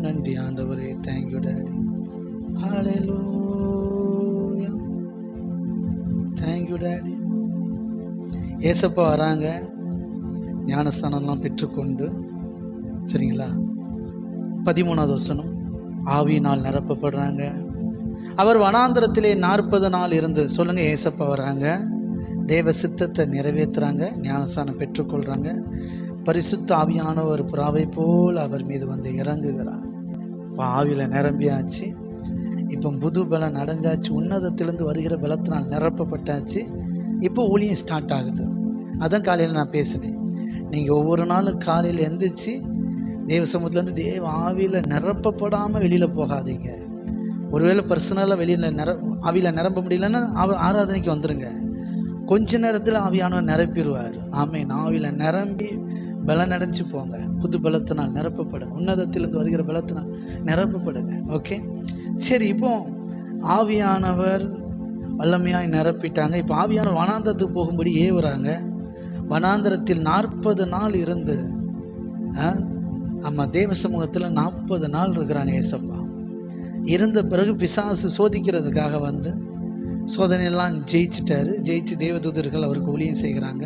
Speaker 1: நன்றி ஆண்டவரே, thank you daddy. Hallelujah. Thank you daddy. ஏசப்பா வராங்க, ஞானஸ்தானம்லாம் பெற்றுக்கொண்டு, சரிங்களா. 13வது வசனம், ஆவியினால் நிரப்பப்படுறாங்க. அவர் வனாந்தரத்திலே 40 நாள் இருந்து, சொல்லுங்கள், ஏசப்பா வராங்க, தேவ சித்தத்தை நிறைவேற்றுறாங்க, ஞானஸ்தானம் பெற்றுக்கொள்கிறாங்க. பரிசுத்த ஆவியானவர் புறாவை போல் அவர் மீது இறங்குகிறார். இப்போ ஆவியில் நிரம்பியாச்சு, இப்போ புது பலம் அடைஞ்சாச்சு, உன்னதத்திலிருந்து வருகிற பலத்தினால் நிரப்பப்பட்டாச்சு. இப்போ ஊழியம் ஸ்டார்ட் ஆகுது. அதான் காலையில் நான் பேசினேன், நீங்கள் ஒவ்வொரு நாளும் காலையில் எந்திரிச்சு தேவ சமூகத்துலேருந்து தேவ ஆவியில் நிரப்பப்படாமல் வெளியில் போகாதீங்க. ஒருவேளை பர்சனலாக வெளியில் ஆவியில் நிரம்ப முடியலன்னா ஆராதனைக்கு வந்துடுங்க. கொஞ்ச நேரத்தில் ஆவியானவர் நிரப்பிடுவார். ஆமென். ஆவியில் நிரம்பி பலம் அடைஞ்சு போங்க. புது பலத்தினால் நிரப்பப்படுங்க, உன்னதத்திலிருந்து வருகிற பலத்தினால் நிரப்பப்படுங்க. ஓகே, சரி. இப்போ ஆவியானவர் வல்லமையாய் நிரப்பிட்டாங்க. இப்போ ஆவியானவர் வனாந்தரத்துக்கு போகும்படி ஏவுறாங்க. வனாந்தரத்தில் 40 நாள் இருந்து, நம்ம தேவ சமூகத்தில் 40 நாள் இருக்கிறாங்க ஏசப்பா. இருந்த பிறகு பிசாசு சோதிக்கிறதுக்காக வந்து சோதனையெல்லாம் ஜெயிச்சிட்டாரு. ஜெயிச்சு தேவதூதர்கள் அவருக்கு ஊழியம் செய்கிறாங்க.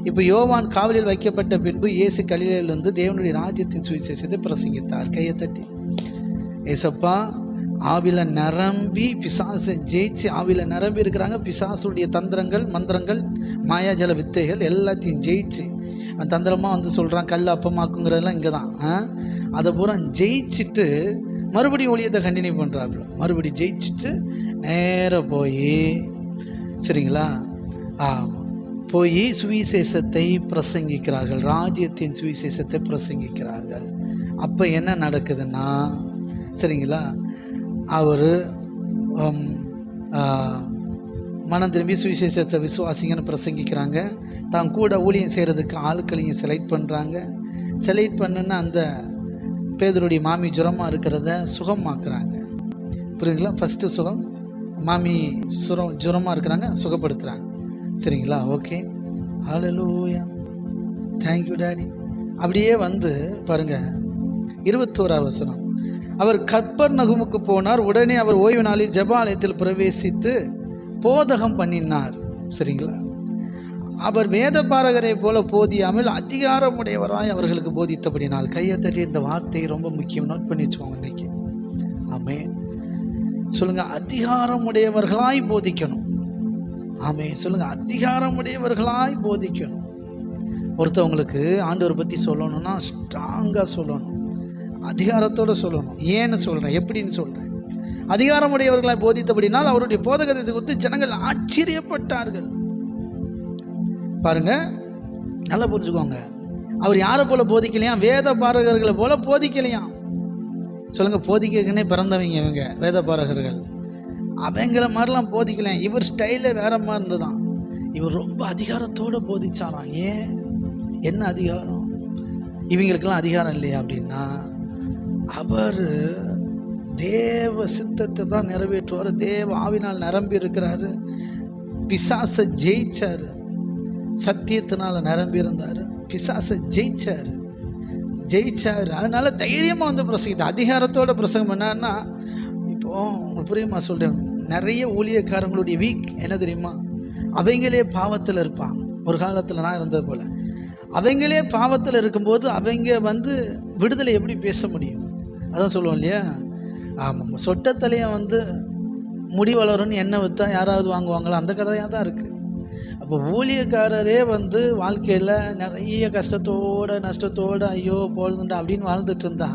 Speaker 1: இப்போ யோவான் காவலில் வைக்கப்பட்ட பின்பு இயேசு கலிலேயில் வந்து தேவனுடைய ராஜ்யத்தின் சுவிசேஷத்தை பிரசங்கித்தார். கையை தட்டி, ஏசப்பா ஆவில நிரம்பி பிசாசை ஜெயிச்சு ஆவில நிரம்பி இருக்கிறாங்க. பிசாசுடைய தந்திரங்கள், மந்திரங்கள், மாயாஜல வித்தைகள் எல்லாத்தையும் ஜெயிச்சு அவன் தந்திரமாக வந்து சொல்கிறான் கல் அப்பமாக்குங்கிறதெல்லாம் இங்கே தான். அதை பூரா ஜெயிச்சுட்டு மறுபடியும் ஊழியத்தை கண்டினியூ பண்ணுறாப்புல. மறுபடியும் ஜெயிச்சுட்டு நேராக போய், சரிங்களா, போய் சுவிசேஷத்தை பிரசங்கிக்கிறார்கள். ராஜ்யத்தின் சுவிசேஷத்தை பிரசங்கிக்கிறார்கள். அப்போ என்ன நடக்குதுன்னா, சரிங்களா, அவர் மனம் திரும்பி சுவிசேஷத்தை விசுவாசிங்கன்னு பிரசங்கிக்கிறாங்க. தான் கூட ஊழியம் செய்கிறதுக்கு ஆட்களையும் செலக்ட் பண்ணுறாங்க. செலக்ட் பண்ணுன்னா அந்த பேதருடைய மாமி ஜுரமாக இருக்கிறத சுகமாக்குறாங்க. புரியுதுங்களா? ஃபஸ்ட்டு சுகம், மாமி ஜுரமாக இருக்கிறாங்க, சுகப்படுத்துகிறாங்க. சரிங்களா? ஓகே, ஹல்லேலூயா, தேங்க்யூ டாடி. அப்படியே வந்து பாருங்கள் 21ஆம் வசனம். அவர் கப்பர்நகூமுக்கு போனார். உடனே அவர் ஓய்வு நாளில் ஜெப ஆலயத்தில் பிரவேசித்து போதகம் பண்ணினார். சரிங்களா? அவர் வேத பாரகரை போல போதியாமல் அதிகாரமுடையவராய் அவர்களுக்கு போதித்தபடினால். கையை தட்டி இந்த வார்த்தை ரொம்ப முக்கியம், நோட் பண்ணி வச்சுக்கோங்க இன்னைக்கு. ஆமென் சொல்லுங்க. அதிகாரமுடையவர்களாய் போதிக்கணும். ஆமென் சொல்லுங்க. அதிகாரமுடையவர்களாய் போதிக்கணும். ஒருத்தவங்களுக்கு ஆண்டவரை பற்றி சொல்லணும்னா ஸ்ட்ராங்காக சொல்லணும், அதிகாரத்தோடு சொல்லணும். ஏன்னு சொல்கிறேன், எப்படின்னு சொல்கிறேன். அதிகாரமுடையவர்களாய் போதித்தபடினால் அவருடைய போதகத்தை குறித்து ஜனங்கள் ஆச்சரியப்பட்டார்கள். பாருங்க, நல்லா புரிஞ்சுக்கோங்க. அவர் யாரை போல போதிக்கலையாம்? வேத பாரகர்களை போல போதிக்கலையாம். சொல்லுங்க, போதிக்கனே பிறந்தவங்க இவங்க வேத பாரகர்கள். அவங்கள மாதிரிலாம் போதிக்கலாம். இவர் ஸ்டைலே வேற மாதிரி இருந்துதான். இவர் ரொம்ப அதிகாரத்தோடு போதிச்சாராம். ஏன், என்ன அதிகாரம்? இவங்களுக்கெல்லாம் அதிகாரம் இல்லையா அப்படின்னா, அவர் தேவ சித்தத்தை தான் நிறைவேற்றுவார். தேவ ஆவினால் நிரம்பி இருக்கிறாரு. பிசாசை ஜெயிச்சாரு. சத்தியத்தினால நிரம்பி இருந்தார். பிசாசை ஜெயிச்சாரு. அதனால தைரியமாக வந்து பிரசங்கித்தார். அதிகாரத்தோட பிரசங்கம் பண்ணான்னா, இப்போ உங்களுக்கு புரியுமா சொல்கிறேன், நிறைய ஊழியக்காரங்களுடைய வீக் என்ன தெரியுமா? அவங்களே பாவத்தில் இருப்பாங்க. ஒரு காலத்தில் நான் இருந்தது போல் அவங்களே பாவத்தில் இருக்கும்போது அவங்க வந்து விடுதலை எப்படி பேச முடியும்? அதான் சொல்லுவோம் இல்லையா? ஆமாம், சொட்டத்தலையை வந்து முடி வளரும்னு எண்ணெய் விற்றா யாராவது வாங்குவாங்களா? அந்த கதையாக தான் இருக்குது. அப்போ ஊழியக்காரரே வந்து வாழ்க்கையில் நிறைய கஷ்டத்தோடு நஷ்டத்தோடு ஐயோ போதுண்டா அப்படின்னு வாழ்ந்துட்டு இருந்தா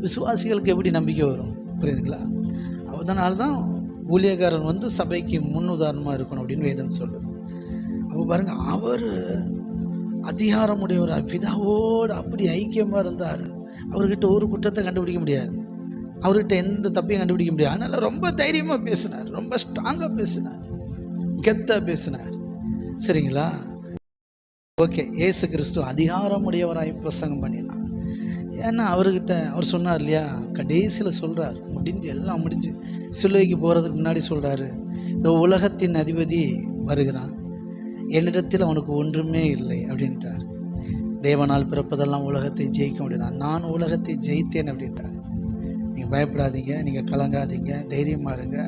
Speaker 1: விசுவாசிகளுக்கு எப்படி நம்பிக்கை வரும்? புரியுதுங்களா? அதனால தான் ஊழியக்காரன் வந்து சபைக்கு முன் உதாரணமாக இருக்கணும் அப்படின்னு வேதம் சொல்லுது. அப்போ பாருங்கள், அவர் அதிகாரமுடையவர், பிதாவோடு அப்படி ஐக்கியமாக இருந்தார். அவர்கிட்ட ஒரு குற்றத்தை கண்டுபிடிக்க முடியாது, அவர்கிட்ட எந்த தப்பையும் கண்டுபிடிக்க முடியாது. அதனால் ரொம்ப தைரியமாக பேசினார், ரொம்ப ஸ்ட்ராங்காக பேசினார், கெத்தாக பேசினார். சரிங்களா? ஓகே, இயேசு கிறிஸ்து அதிகாரமுடையவராய் பிரசங்கம் பண்ணினார். ஏன்னா அவர்கிட்ட அவர் சொன்னார் இல்லையா, கடைசியில் சொல்கிறார், எல்லாம் முடிஞ்சு சிலுவைக்கு போகிறதுக்கு முன்னாடி சொல்கிறாரு, இந்த உலகத்தின் அதிபதி வருகிறான், என்னிடத்தில் அவனுக்கு ஒன்றுமே இல்லை அப்படின்ட்டார். தேவனால் பிறப்பதெல்லாம் உலகத்தை ஜெயிக்க முடியாது, நான் உலகத்தை ஜெயித்தேன் அப்படின்ட்டார். நீங்கள் பயப்படாதீங்க, நீங்கள் கலங்காதீங்க, தைரியமாக இருங்க.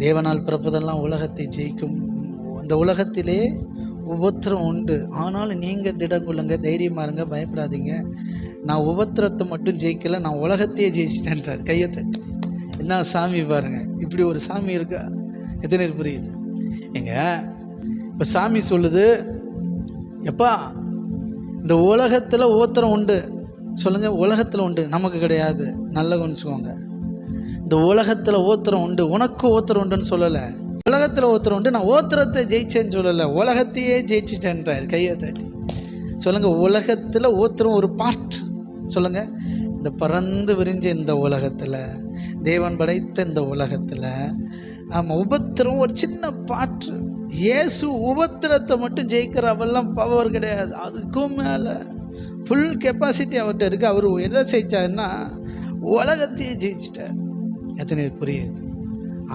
Speaker 1: தேவனால் பிறப்பதெல்லாம் உலகத்தை ஜெயிக்கும். இந்த உலகத்திலே உபத்திரம் உண்டு, ஆனாலும் நீங்கள் திடம் கொள்ளுங்க, தைரியமாக இருங்க, பயப்படாதீங்க. நான் உபத்திரத்தை மட்டும் ஜெயிக்கலை, நான் உலகத்தையே ஜெயிச்சிட்டேன்றார். கையை தட்டி. என்ன சாமி பாருங்க, இப்படி ஒரு சாமி இருக்கா? எத்தனை பேர் புரியுது? எங்க இப்போ சாமி சொல்லுது, எப்பா இந்த உலகத்தில் உபத்திரம் உண்டு, சொல்லுங்க, உலகத்தில் உண்டு, நமக்கு கிடையாது. நல்லா கவனிச்சுக்கோங்க, இந்த உலகத்தில் உபத்திரம் உண்டு, உனக்கு உபத்திரம் உண்டுன்னு சொல்லலை. உலகத்தில் ஒருத்தர் உண்டு, நான் ஓத்திரத்தை ஜெயிச்சேன்னு சொல்லலை, உலகத்தையே ஜெயிச்சிட்டேன்றார். கையை தட்டி சொல்லுங்க, உலகத்தில் ஓத்திரம் ஒரு பார்ட். சொல்லுங்க, இந்த பறந்து விரிஞ்ச இந்த உலகத்தில், தேவன் படைத்த இந்த உலகத்தில், ஆமாம், உபத்திரம் ஒரு சின்ன பாட்டு. இயேசு உபத்திரத்தை மட்டும் ஜெயிக்கிற அவெல்லாம் பவர் கிடையாது, அதுக்கும் மேலே ஃபுல் கெப்பாசிட்டி அவர்கிட்ட இருக்குது. அவர் எதை ஜெயிச்சாருன்னா உலகத்தையே ஜெயிச்சிட்டார். எத்தனை புரியுது?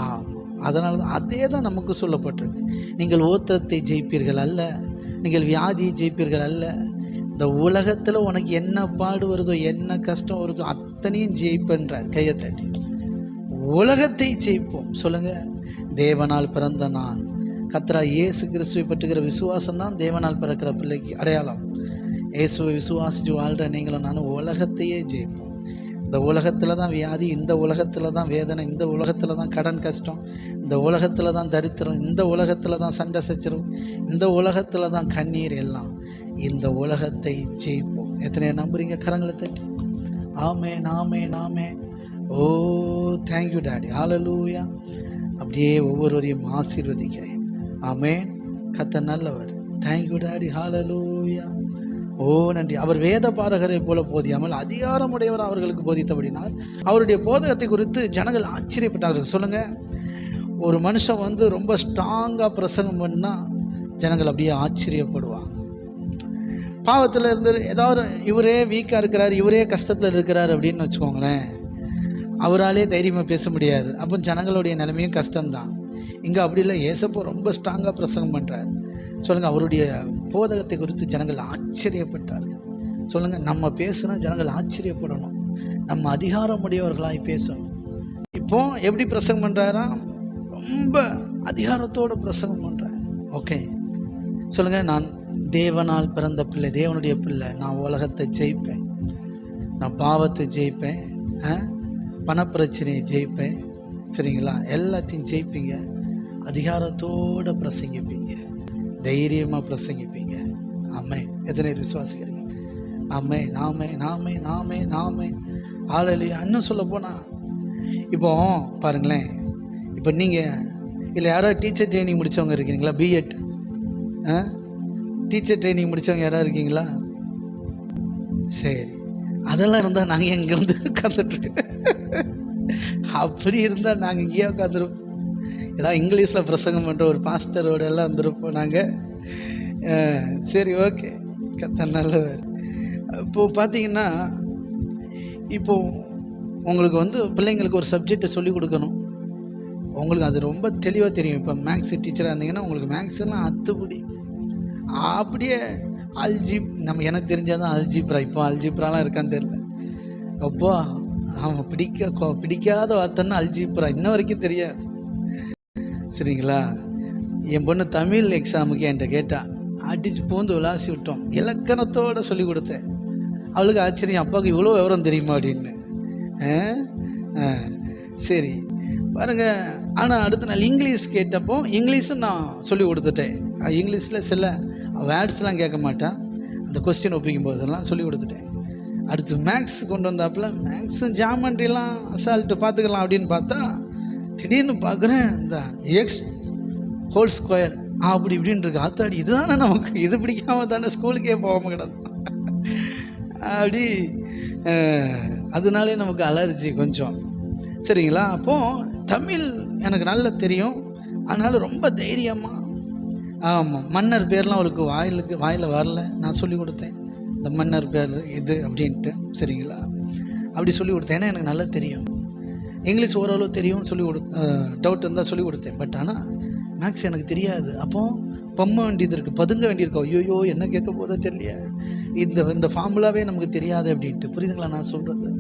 Speaker 1: ஆமாம், அதனால தான் அதே தான் நமக்கு சொல்லப்பட்டிருக்கு. நீங்கள் ஓத்திரத்தை ஜெயிப்பீர்கள் அல்ல, நீங்கள் வியாதியை ஜெயிப்பீர்கள் அல்ல, இந்த உலகத்தில் உனக்கு என்ன பாடு வருதோ, என்ன கஷ்டம் வருதோ அத்தனையும் ஜெயிப்பன்றார். கையை தட்டி உலகத்தை ஜெயிப்போம். சொல்லுங்க, தேவனால் பிறந்த நான், கர்த்தராகிய இயேசு கிறிஸ்துவை பற்றுகிற விசுவாசம் தான் தேவனால் பிறக்கிற பிள்ளைக்கு அடையாளம். இயேசுவை விசுவாசித்து வாழ்கிற நீங்களும் நானும் உலகத்தையே ஜெயிப்போம். இந்த உலகத்தில் தான் வியாதி, இந்த உலகத்தில் தான் வேதனை, இந்த உலகத்தில் தான் கடன் கஷ்டம், இந்த உலகத்தில் தான் தரித்திரம், இந்த உலகத்தில் தான் சண்டை சச்சரவு, இந்த உலகத்தில் தான் கண்ணீர். எல்லாம் இந்த உலகத்தை ஜெயிப்போம். எத்தனை நம்புறீங்க? கரங்களை தட்டி ஆமென், ஆமென், ஆமென். ஓ தேங்க்யூ டாடி, ஹல்லேலூயா. அப்படியே ஒவ்வொருவரையும் ஆசீர்வதிக்கிறேன். ஆமென். கர்த்தர் நல்லவர். தேங்க்யூ டாடி, ஹல்லேலூயா. ஓ நன்றி. அவர் வேத பாரகரை போல போதியாமல் அதிகாரமுடையவர் அவர்களுக்கு போதித்தபடினால் அவருடைய போதகத்தை குறித்து ஜனங்கள் ஆச்சரியப்பட்டார்கள். சொல்லுங்க, ஒரு மனுஷன் ரொம்ப ஸ்ட்ராங்காக பிரசங்கம் பண்ணால் ஜனங்கள் அப்படியே ஆச்சரியப்படுவாங்க. பாவத்தில் இருந்து ஏதாவது இவரே வீக்காக இருக்கிறார், இவரே கஷ்டத்தில் இருக்கிறார் அப்படின்னு வச்சுக்கோங்களேன், அவராலே தைரியமாக பேச முடியாது. அப்போ ஜனங்களுடைய நிலைமையும் கஷ்டம்தான். இங்கே அப்படி இல்லை, ஏசப்போ ரொம்ப ஸ்ட்ராங்காக பிரசங்கம் பண்ணுறார். சொல்லுங்கள், அவருடைய போதகத்தை குறித்து ஜனங்கள் ஆச்சரியப்பட்டார்கள். சொல்லுங்கள், நம்ம பேசுனா ஜனங்கள் ஆச்சரியப்படணும், நம்ம அதிகாரமுடையவர்களாய் பேசணும். இப்போ எப்படி பிரசங்கம் பண்ணுறாரா? ரொம்ப அதிகாரத்தோடு பிரசங்கம் பண்ணுறார். ஓகே, சொல்லுங்கள், நான் தேவனால் பிறந்த பிள்ளை, தேவனுடைய பிள்ளை, நான் உலகத்தை ஜெயிப்பேன், நான் பாவத்தை ஜெயிப்பேன், பணப்பிரச்சனையை ஜெயிப்பேன். சரிங்களா? எல்லாத்தையும் ஜெயிப்பீங்க. அதிகாரத்தோடு பிரசங்கிப்பீங்க, தைரியமாக பிரசங்கிப்பீங்க. ஆமென். எத்தனை விசுவாசிக்கிறீங்க? ஆமென், ஆமென், ஆமென், ஆமென், ஆமென். ஹல்லேலூயா. இன்னும் சொல்ல போனால் இப்போ பாருங்களேன், இப்போ நீங்கள் இல்லை யாராவது டீச்சர் ட்ரைனிங் முடித்தவங்க இருக்கீங்களா? பிஎட் டீச்சர் ட்ரைனிங் முடித்தவங்க யாராவது இருக்கீங்களா? சரி, அதெல்லாம் இருந்தால் நாங்கள் எங்கேருந்து உட்காந்துட்ருக்கோம். அப்படி இருந்தால் நாங்கள் இங்கேயே உட்காந்துருப்போம். ஏதாவது இங்கிலீஷில் பிரசங்கம் பண்ணுற ஒரு பாஸ்டரோட எல்லாம் இருந்திருப்போம் நாங்கள். சரி, ஓகே, கர்த்தர் நல்லவர். இப்போது பார்த்தீங்கன்னா, இப்போது உங்களுக்கு பிள்ளைங்களுக்கு ஒரு சப்ஜெக்டை சொல்லிக் கொடுக்கணும். உங்களுக்கு அது ரொம்ப தெளிவாக தெரியும். இப்போ மேக்ஸ் டீச்சராக இருந்தீங்கன்னா உங்களுக்கு மேக்ஸ் எல்லாம் அத்துப்படி. அப்படியே நம்ம எனக்கு தெரிஞ்சால் தான் அல்ஜிப்ரா. இப்போ அல்ஜிப்ராலாம் இருக்கான்னு தெரியல. அப்போ அவன் பிடிக்காத வார்த்தைன்னா அல்ஜிப்ரா இன்ன வரைக்கும் தெரியாது. சரிங்களா? என் பொண்ணு தமிழ் எக்ஸாமுக்கு என்கிட்ட கேட்டா, அடிச்சு பூந்து விளாசி விட்டோம். இலக்கணத்தோடு சொல்லி கொடுத்தேன். அவளுக்கு ஆச்சரியம், அப்பாவுக்கு இவ்வளோ விவரம் தெரியுமா அப்படின்னு. சரி பாருங்கள். ஆனால் அடுத்த நாள் இங்கிலீஷ் கேட்டப்போ இங்கிலீஷும் நான் சொல்லி கொடுத்துட்டேன். இங்கிலீஷில் சில வேர்ட்ஸ்லாம் கேட்க மாட்டேன், அந்த கொஸ்டின் ஒப்பிக்கும் போதெல்லாம் சொல்லி கொடுத்துட்டேன். அடுத்து மேக்ஸ் கொண்டு வந்தாப்புல மேக்ஸும் ஜாமெண்ட்ரிலாம் அசால்ட்டு பார்த்துக்கலாம் அப்படின்னு பார்த்தா, திடீர்னு பார்க்குறேன் இந்த எக்ஸ் ஹோல் ஸ்கொயர் அப்படி இப்படின்னு இருக்கு. ஆத்தாடி, இதுதானே நமக்கு, இது பிடிக்காமல் தானே ஸ்கூலுக்கே போகாமல் கிடது. அப்படி அதனாலே நமக்கு அலர்ஜி கொஞ்சம். சரிங்களா? அப்போது தமிழ் எனக்கு நல்லா தெரியும். அதனால் ரொம்ப தைரியமாக, ஆமாம், மன்னர் பேர்லாம் அவளுக்கு வாயில் வரல, நான் சொல்லி கொடுத்தேன். இந்த மன்னர் பேர் இது அப்படின்ட்டு. சரிங்களா? அப்படி சொல்லி கொடுத்தேன். ஏன்னா எனக்கு நல்லா தெரியும். இங்கிலீஷ் ஓரளவு தெரியும், டவுட் இருந்தால் சொல்லி கொடுத்தேன். பட் ஆனால் மேக்ஸ் எனக்கு தெரியாது. அப்போது பம்ம வேண்டியது இருக்குது, பதுங்க வேண்டியிருக்கோம். ஐயோ என்ன கேட்க போதோ தெரியலையே, இந்த ஃபார்முலாவே நமக்கு தெரியாது அப்படின்ட்டு. புரியுதுங்களா நான் சொல்கிறது?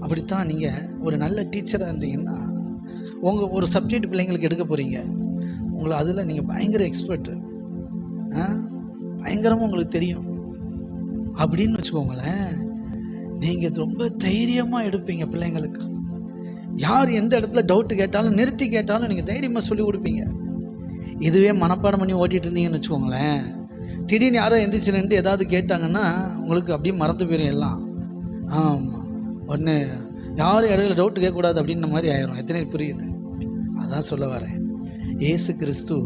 Speaker 1: அப்படித்தான் நீங்கள் ஒரு நல்ல டீச்சராக இருந்தீங்கன்னா, ஒரு சப்ஜெக்ட் பிள்ளைங்களுக்கு எடுக்க போகிறீங்க, உங்களை அதில் நீங்கள் பயங்கர எக்ஸ்பர்ட்டு, பயங்கரமாக உங்களுக்கு தெரியும் அப்படின்னு வச்சுக்கோங்களேன். நீங்கள் ரொம்ப தைரியமாக எடுப்பீங்க பிள்ளைங்களுக்கு. யார் எந்த இடத்துல டவுட்டு கேட்டாலும் நிறுத்தி கேட்டாலும் நீங்கள் தைரியமாக சொல்லி கொடுப்பீங்க. இதுவே மனப்பாடம் பண்ணி ஓட்டிகிட்டு இருந்தீங்கன்னு வச்சுக்கோங்களேன், திடீர்னு யாரோ எந்திரிச்சு நின்று ஏதாவது கேட்டாங்கன்னா உங்களுக்கு அப்படியே மறந்து போயிடும் எல்லாம். ஆமாம், ஒன்று யாரும் இடையில டவுட்டு கேட்கக்கூடாது அப்படின்ற மாதிரி ஆயிரும். எத்தனை புரியுது? அதான் சொல்ல வரேன். இயேசு கிறிஸ்து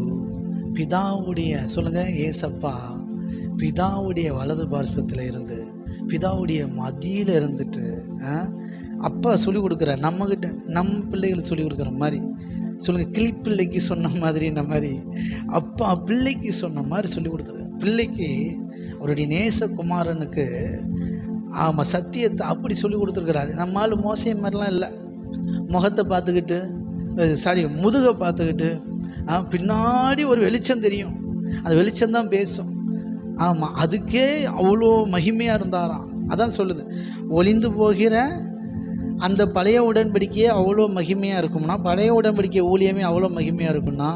Speaker 1: பிதாவுடைய, சொல்லுங்கள், ஏசப்பா பிதாவுடைய வலது பார்சத்தில் இருந்து, பிதாவுடைய மதியில் இருந்துட்டு அப்பா சொல்லிக் கொடுக்குற நம்மகிட்ட, நம்ம பிள்ளைகளுக்கு சொல்லிக் கொடுக்குற மாதிரி, சொல்லுங்கள், கிளிப்பிள்ளைக்கு சொன்ன மாதிரின்ற மாதிரி அப்பா பிள்ளைக்கு சொன்ன மாதிரி சொல்லிக் கொடுக்குற பிள்ளைக்கு அவருடைய நேசகுமாரனுக்கு ஆமாம் சத்தியத்தை அப்படி சொல்லி கொடுத்துருக்குறாரு. நம்மளால் மோசம் மாதிரிலாம் இல்லை. முகத்தை பார்த்துக்கிட்டு, முதுகை பார்த்துக்கிட்டு, பின்னாடி ஒரு வெளிச்சம் தெரியும், அந்த வெளிச்சம்தான் பேசும். ஆமாம், அதுக்கே அவ்வளோ மகிமையாக இருந்தாராம். அதான் சொல்லுது, ஒளிந்து போகிற அந்த பழைய உடன்படிக்கையே அவ்வளோ மகிமையாக இருக்கும்னா, பழைய உடன்படிக்கை ஊழியமே அவ்வளோ மகிமையாக இருக்கும்னா,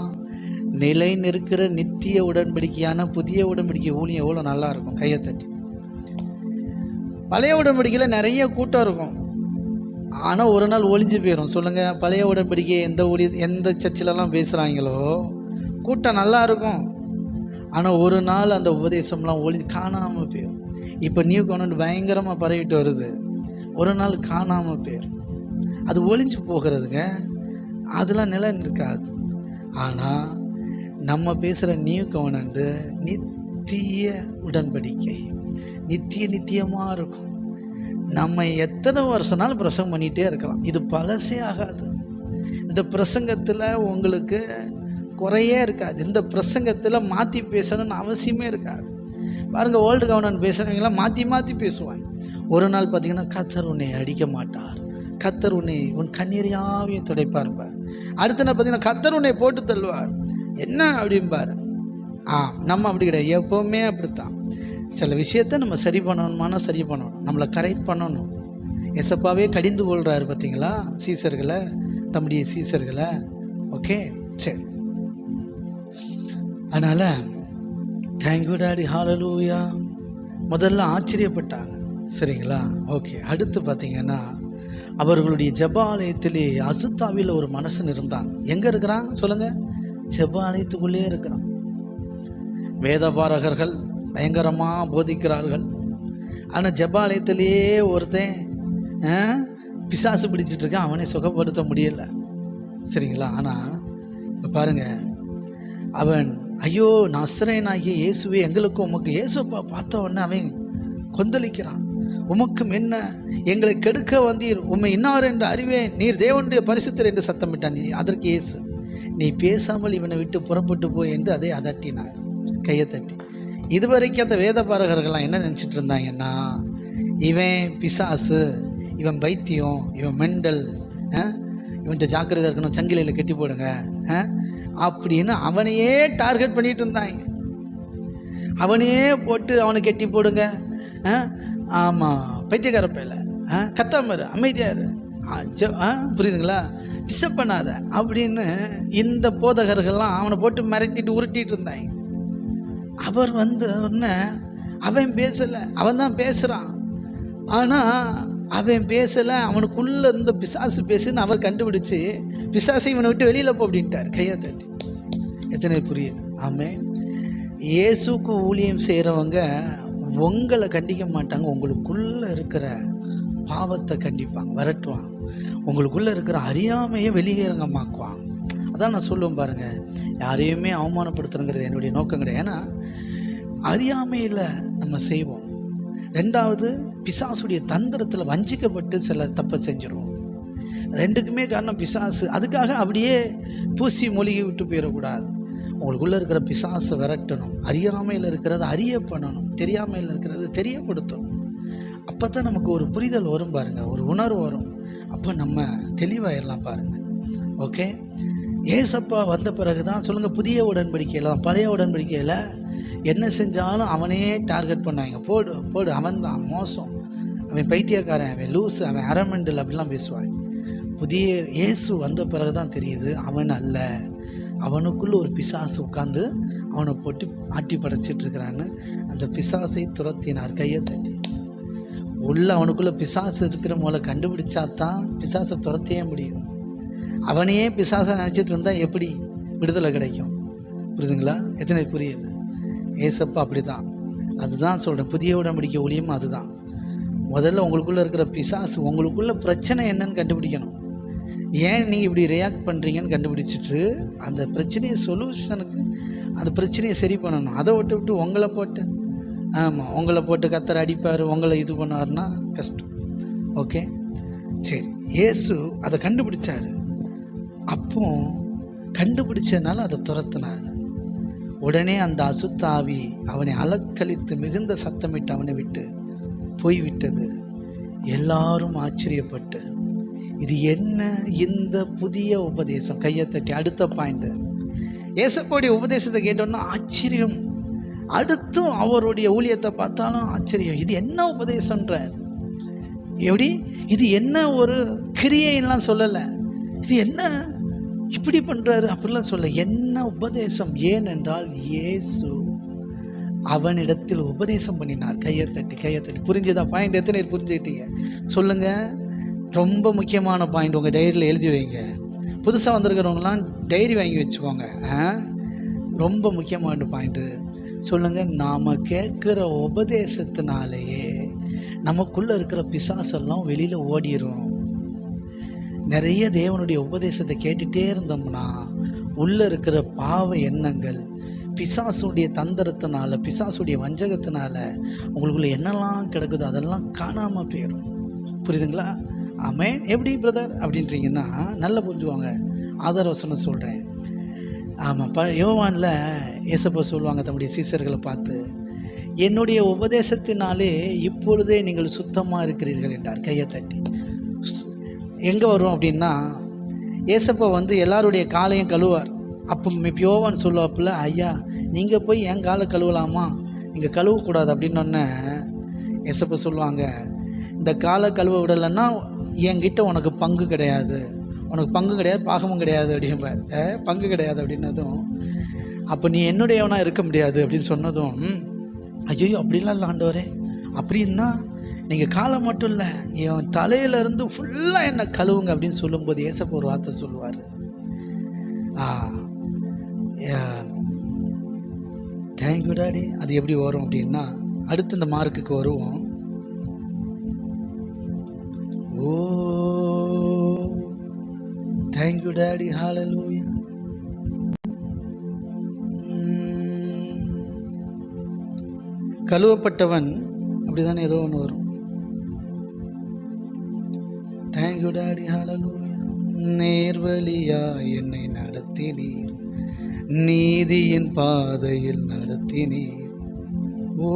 Speaker 1: நிலை நிற்கிற நித்திய உடன்படிக்கையான புதிய உடன்படிக்கை ஊழியம் எவ்வளோ நல்லா இருக்கும். கையை தட்டி. பழைய உடன்படிக்கையில் நிறைய கூட்டம் இருக்கும், ஆனால் ஒரு நாள் ஒளிஞ்சு போயிடும். சொல்லுங்கள், பழைய உடன்படிக்கை எந்த சர்ச்சிலலாம் பேசுகிறாங்களோ கூட்டம் நல்லா இருக்கும், ஆனால் ஒரு நாள் அந்த உபதேசம்லாம் காணாமல் போயிடும். இப்போ நியூ கவர்மெண்ட் பயங்கரமாக பரவிட்டு வருது, ஒரு நாள் காணாமல் போயிடும். அது ஒளிஞ்சு போகிறதுங்க, அதெல்லாம் நிலை இருக்காது. ஆனால் நம்ம பேசுகிற நியூ கவர்மெண்ட்டு நித்திய உடன்படிக்கை, நித்தியமாக இருக்கும். நம்ம எத்தனை வருஷம்னாலும் பிரசங்கம் பண்ணிகிட்டே இருக்கலாம், இது பழசே ஆகாது. இந்த பிரசங்கத்தில் உங்களுக்கு குறையே இருக்காது, இந்த பிரசங்கத்தில் மாற்றி பேசணும்னு அவசியமே இருக்காது. பாருங்கள், வேர்ல்டு கவர்மெண்ட் பேசுகிறவங்களாம் மாற்றி பேசுவாங்க. ஒரு நாள் பார்த்தீங்கன்னா, கர்த்தர் உன்னை அடிக்க மாட்டார், கர்த்தர் உன்னை உன் கண்ணீரையாவையும் துடைப்பார். அடுத்த நாள் பார்த்தீங்கன்னா, கர்த்தர் உன்னை போட்டு தள்ளுவார். என்ன அப்படிம்பார். நம்ம அப்படி கிடையாது, எப்போவுமே அப்படித்தான். சில விஷயத்தை நம்ம சரி பண்ணணுமானா சரி பண்ணணும், நம்மளை கரெக்ட் பண்ணணும். எசப்பாவே கடிந்து கொள்கிறாரு பார்த்தீங்களா சீசர்களை, தம்முடைய சீசர்களை. ஓகே, சரி. அதனால் தேங்க்யூ டாடி, ஹalleluya. முதல்ல ஆச்சரியப்பட்டாங்க, சரிங்களா? ஓகே. அடுத்து பார்த்தீங்கன்னா, அவர்களுடைய ஜெபாலயத்திலே அசுத்தாவில் ஒரு மனுஷன் இருந்தான். எங்கே இருக்கிறான் சொல்லுங்கள்? ஜெபாலயத்துக்குள்ளே இருக்கிறான். வேதபாரகர்கள் பயங்கரமாக போதிக்கிறார்கள், ஆனால் ஜெபாலயத்திலேயே ஒருத்தன் பிசாசு பிடிச்சிட்டு இருக்கான், அவனை சுகப்படுத்த முடியலை, சரிங்களா? ஆனால் இப்போ பாருங்கள், அவன் ஐயோ நசரேயனாகிய இயேசுவே எங்களுக்கும் உமக்கு, இயேசுப்பா பார்த்த உடனே அவன் கொந்தளிக்கிறான். உமக்கும் என்ன, எங்களை கெடுக்க வந்தீர், உம்மை இன்னார் என்று அறிவேன், நீர் தேவனுடைய பரிசுத்தர் என்று சத்தமிட்டான். அதற்கு இயேசு, நீ பேசாமல் இவனை விட்டு புறப்பட்டு போய் என்று அதை அதட்டினார், கையை தட்டி. இதுவரைக்கும் அந்த வேதபாரகர்கள்லாம் என்ன நினச்சிட்டு இருந்தாங்கன்னா, இவன் பிசாசு, இவன் பைத்தியம், இவன் மெண்டல், இவன்கிட்ட ஜாக்கிரதை இருக்கணும், சங்கிலியில் கட்டி போடுங்க அப்படின்னு அவனையே டார்கெட் பண்ணிட்டு இருந்தாங்க. அவனையே போட்டு அவனை கட்டி போடுங்க, ஆமாம் பைத்தியக்கார பையில, கத்தாமரு, அமைதியாரு, புரியுதுங்களா, டிஸ்டர்ப் பண்ணாத அப்படின்னு இந்த போதகர்கள்லாம் அவனை போட்டு மிரட்டிட்டு உருட்டிட்டு இருந்தாங்க. அவர் உடனே அவன் பேசலை, அவன் தான் பேசுகிறான், ஆனால் அவன் பேசலை, அவனுக்குள்ளே இந்த பிசாசு பேசுன்னு அவர் கண்டுபிடிச்சி பிசாசை இவனை விட்டு வெளியில் போ அப்படின்ட்டார், கையை தட்டி. எத்தனை புரியுது? ஆமென். இயேசுக்கு ஊழியம் செய்கிறவங்க உங்களை கண்டிக்க மாட்டாங்க, உங்களுக்குள்ளே இருக்கிற பாவத்தை கண்டிப்பாங்க, விரட்டுவாங்க, உங்களுக்குள்ளே இருக்கிற அறியாமையை வெளியேறங்கமாக்குவாங்க. அதான் நான் சொல்லுவேன் பாருங்கள், யாரையுமே அவமானப்படுத்துறங்கிறது என்னுடைய நோக்கம் கிடையாது. ஏன்னா அறியாமையில் நம்ம செய்வோம். ரெண்டாவது, பிசாசுடைய தந்திரத்தில் வஞ்சிக்கப்பட்டு சில தப்பை செஞ்சிருவோம். ரெண்டுக்குமே காரணம் பிசாசு. அதுக்காக அப்படியே பூசி மொழிகி விட்டு போயிடக்கூடாது. உங்களுக்குள்ளே இருக்கிற பிசாசை விரட்டணும், அறியாமையில் இருக்கிறத அறிய பண்ணணும், தெரியாமையில் இருக்கிறத தெரியப்படுத்தணும். அப்போ தான் நமக்கு ஒரு புரிதல் வரும் பாருங்கள், ஒரு உணர்வு வரும். அப்போ நம்ம தெளிவாயிடலாம் பாருங்கள். ஓகே. ஏசப்பா வந்த பிறகு தான் சொல்லுங்கள், புதிய உடன்படிக்கையில், பழைய உடன்படிக்கையில் என்ன செஞ்சாலும் அவனே டார்கெட் பண்ணுவாங்க. போடு போடு, அவன் தான் மோசம், அவன் பைத்தியக்காரன், அவன் லூஸு, அவன் அரமெண்டல் அப்படிலாம் பேசுவாங்க. புதிய இயேசு வந்த பிறகு தான் தெரியுது அவன் அல்ல, அவனுக்குள்ளே ஒரு பிசாசு உட்காந்து அவனை போட்டு ஆட்டி படைச்சிட்டு இருக்கிறான்னு. அந்த பிசாசை துரத்தினார், கையை தட்டி. உள்ள அவனுக்குள்ளே பிசாசு இருக்கிற மூல கண்டுபிடிச்சா தான் பிசாசை துரத்தியே முடியும். அவனையே பிசாசை நினச்சிட்டு இருந்தால் எப்படி விடுதலை கிடைக்கும்? புரியுதுங்களா? எத்தனை புரியுது? ஏசப்பா அப்படி தான். அதுதான் சொல்கிறேன், புதிய உடன்படிக்கை ஊழியம் அதுதான். முதல்ல உங்களுக்குள்ளே இருக்கிற பிசாசு, உங்களுக்குள்ள பிரச்சனை என்னன்னு கண்டுபிடிக்கணும். ஏன் நீங்கள் இப்படி ரியாக்ட் பண்ணுறீங்கன்னு கண்டுபிடிச்சிட்டு அந்த பிரச்சனையை சொல்யூஷனுக்கு அந்த பிரச்சனையை சரி பண்ணணும். அதை விட்டு உங்களை போட்டு, ஆமாம், உங்களை போட்டு கத்தரை அடிப்பார், உங்களை இது பண்ணார்னா கஷ்டம். ஓகே, சரி. இயேசு அதை கண்டுபிடிச்சார். அப்போ கண்டுபிடிச்சதுனால அதை துரத்தினார். உடனே அந்த அசுத்தாவி அவனை அலக்களித்து மிகுந்த சத்தமிட்டு அவனை விட்டு போய்விட்டது. எல்லாரும் ஆச்சரியப்பட்டு, இது என்ன இந்த புதிய உபதேசம்? கையை தட்டி. அடுத்த பாயிண்ட், ஏசப்பாவுடைய உபதேசத்தை கேட்டோன்னா ஆச்சரியம். அடுத்தும் அவருடைய ஊழியத்தை பார்த்தாலும் ஆச்சரியம். இது என்ன உபதேசன்ற? எப்படி இது என்ன ஒரு கிரியைலாம் சொல்லலை, இது என்ன இப்படி பண்ணுறாரு அப்படிலாம் சொல்ல, என்ன உபதேசம். ஏனென்றால் இயேசு அவனிடத்தில் உபதேசம் பண்ணினார். கையை தட்டி. புரிஞ்சுதா பாயிண்ட்? எத்தனை பேர் புரிஞ்சுக்கிட்டீங்க சொல்லுங்கள். ரொம்ப முக்கியமான பாயிண்ட், உங்கள் டைரியில் எழுதி வைங்க. புதுசாக வந்திருக்கிறவங்களாம் டைரி வாங்கி வச்சுக்கோங்க. ரொம்ப முக்கியமான பாயிண்ட்டு சொல்லுங்கள். நாம் கேட்குற உபதேசத்தினாலேயே நமக்குள்ளே இருக்கிற பிசாசெல்லாம் வெளியில் ஓடிடும். நிறைய தேவனுடைய உபதேசத்தை கேட்டுகிட்டே இருந்தோம்னா உள்ளே இருக்கிற பாவ எண்ணங்கள் பிசாசுடைய தந்திரத்தினால, பிசாசுடைய வஞ்சகத்தினால உங்களுக்குள்ள என்னெல்லாம் கிடக்குதோ அதெல்லாம் காணாமல் போயிடும். புரியுதுங்களா? ஆமென். எப்படி பிரதர் அப்படின்றீங்கன்னா நல்லா புரிஞ்சுவாங்க. ஆதார வசனம் சொல்கிறேன். ஆமாம், யோவானில் ஏசப்பா சொல்லுவாங்க தம்முடைய சீசர்களை பார்த்து, என்னுடைய உபதேசத்தினாலே இப்பொழுதே நீங்கள் சுத்தமாக இருக்கிறீர்கள் என்றார். கையை தட்டி. எங்கே வரும் அப்படின்னா, ஏசப்பா எல்லாருடைய காலையும் கழுவார். அப்போ யோவான் சொல்லுவாப்புல, ஐயா நீங்கள் போய் என் காலை கழுவலாமா, நீங்கள் கழுவக்கூடாது அப்படின்னொன்னே ஏசப்பா சொல்லுவாங்க, இந்த காலை கழுவ விடலைன்னா என்கிட்ட உனக்கு பங்கு கிடையாது, உனக்கு பங்கு கிடையாது, பாகமும் கிடையாது அப்படிம்பார். பங்கு கிடையாது அப்படின்னதும், அப்போ நீ என்னுடையவனாக இருக்க முடியாது அப்படின்னு சொன்னதும், ஐயோ அப்படிலாம் இல்லை ஆண்டவரே, அப்படின்னா நீங்கள் காலை மட்டும் இல்லை என் தலையிலேருந்து ஃபுல்லாக என்னை கழுவுங்க அப்படின்னு சொல்லும்போது ஏசப்பா ஒரு வார்த்தை சொல்லுவார். Thank you daddy. அது எப்படி வரும் அப்படின்னா, அடுத்து இந்த மார்க்குக்கு வருவோம். ஓ தேங்க்யூ டாடி, ஹல்லேலூயா. கழுவப்பட்டவன் அப்படிதானே ஏதோ ஒன்று வரும். தேங்க்யூ டாடி, ஹல்லேலூயா. நேர்வழியா என்னை நடத்தினீர், நீதியின் பாதையில் நடத்தினீர். ஓ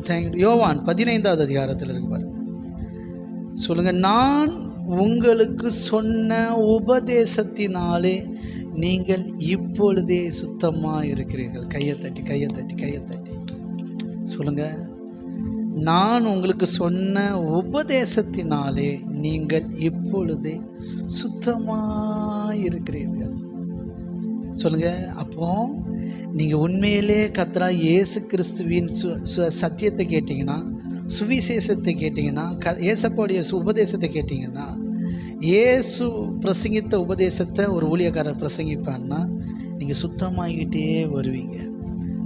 Speaker 1: தேங்க்யூ. யோவான் 15வது அதிகாரத்தில் இருக்கு பாருங்க. சொல்லுங்க, நான் உங்களுக்கு சொன்ன உபதேசத்தினாலே நீங்கள் இப்பொழுதே சுத்தமாக இருக்கிறீர்கள். கையை தட்டி சொல்லுங்க, நான் உங்களுக்கு சொன்ன உபதேசத்தினாலே நீங்கள் இப்பொழுதே சுத்தமாக இருக்கிறீர்கள். சொல்லுங்க. அப்போ நீங்கள் உண்மையிலே கர்த்தராகிய இயேசு கிறிஸ்துவின் சத்தியத்தை கேட்டிங்கன்னா, சுவிசேஷத்தை கேட்டிங்கன்னா, ஏசப்பாவுடைய உபதேசத்தை கேட்டிங்கன்னா, இயேசு பிரசங்கித்த உபதேசத்தை ஒரு ஊழியக்காரர் பிரசங்கிப்பான்னா நீங்கள் சுத்தமாகிக்கிட்டே வருவீங்க.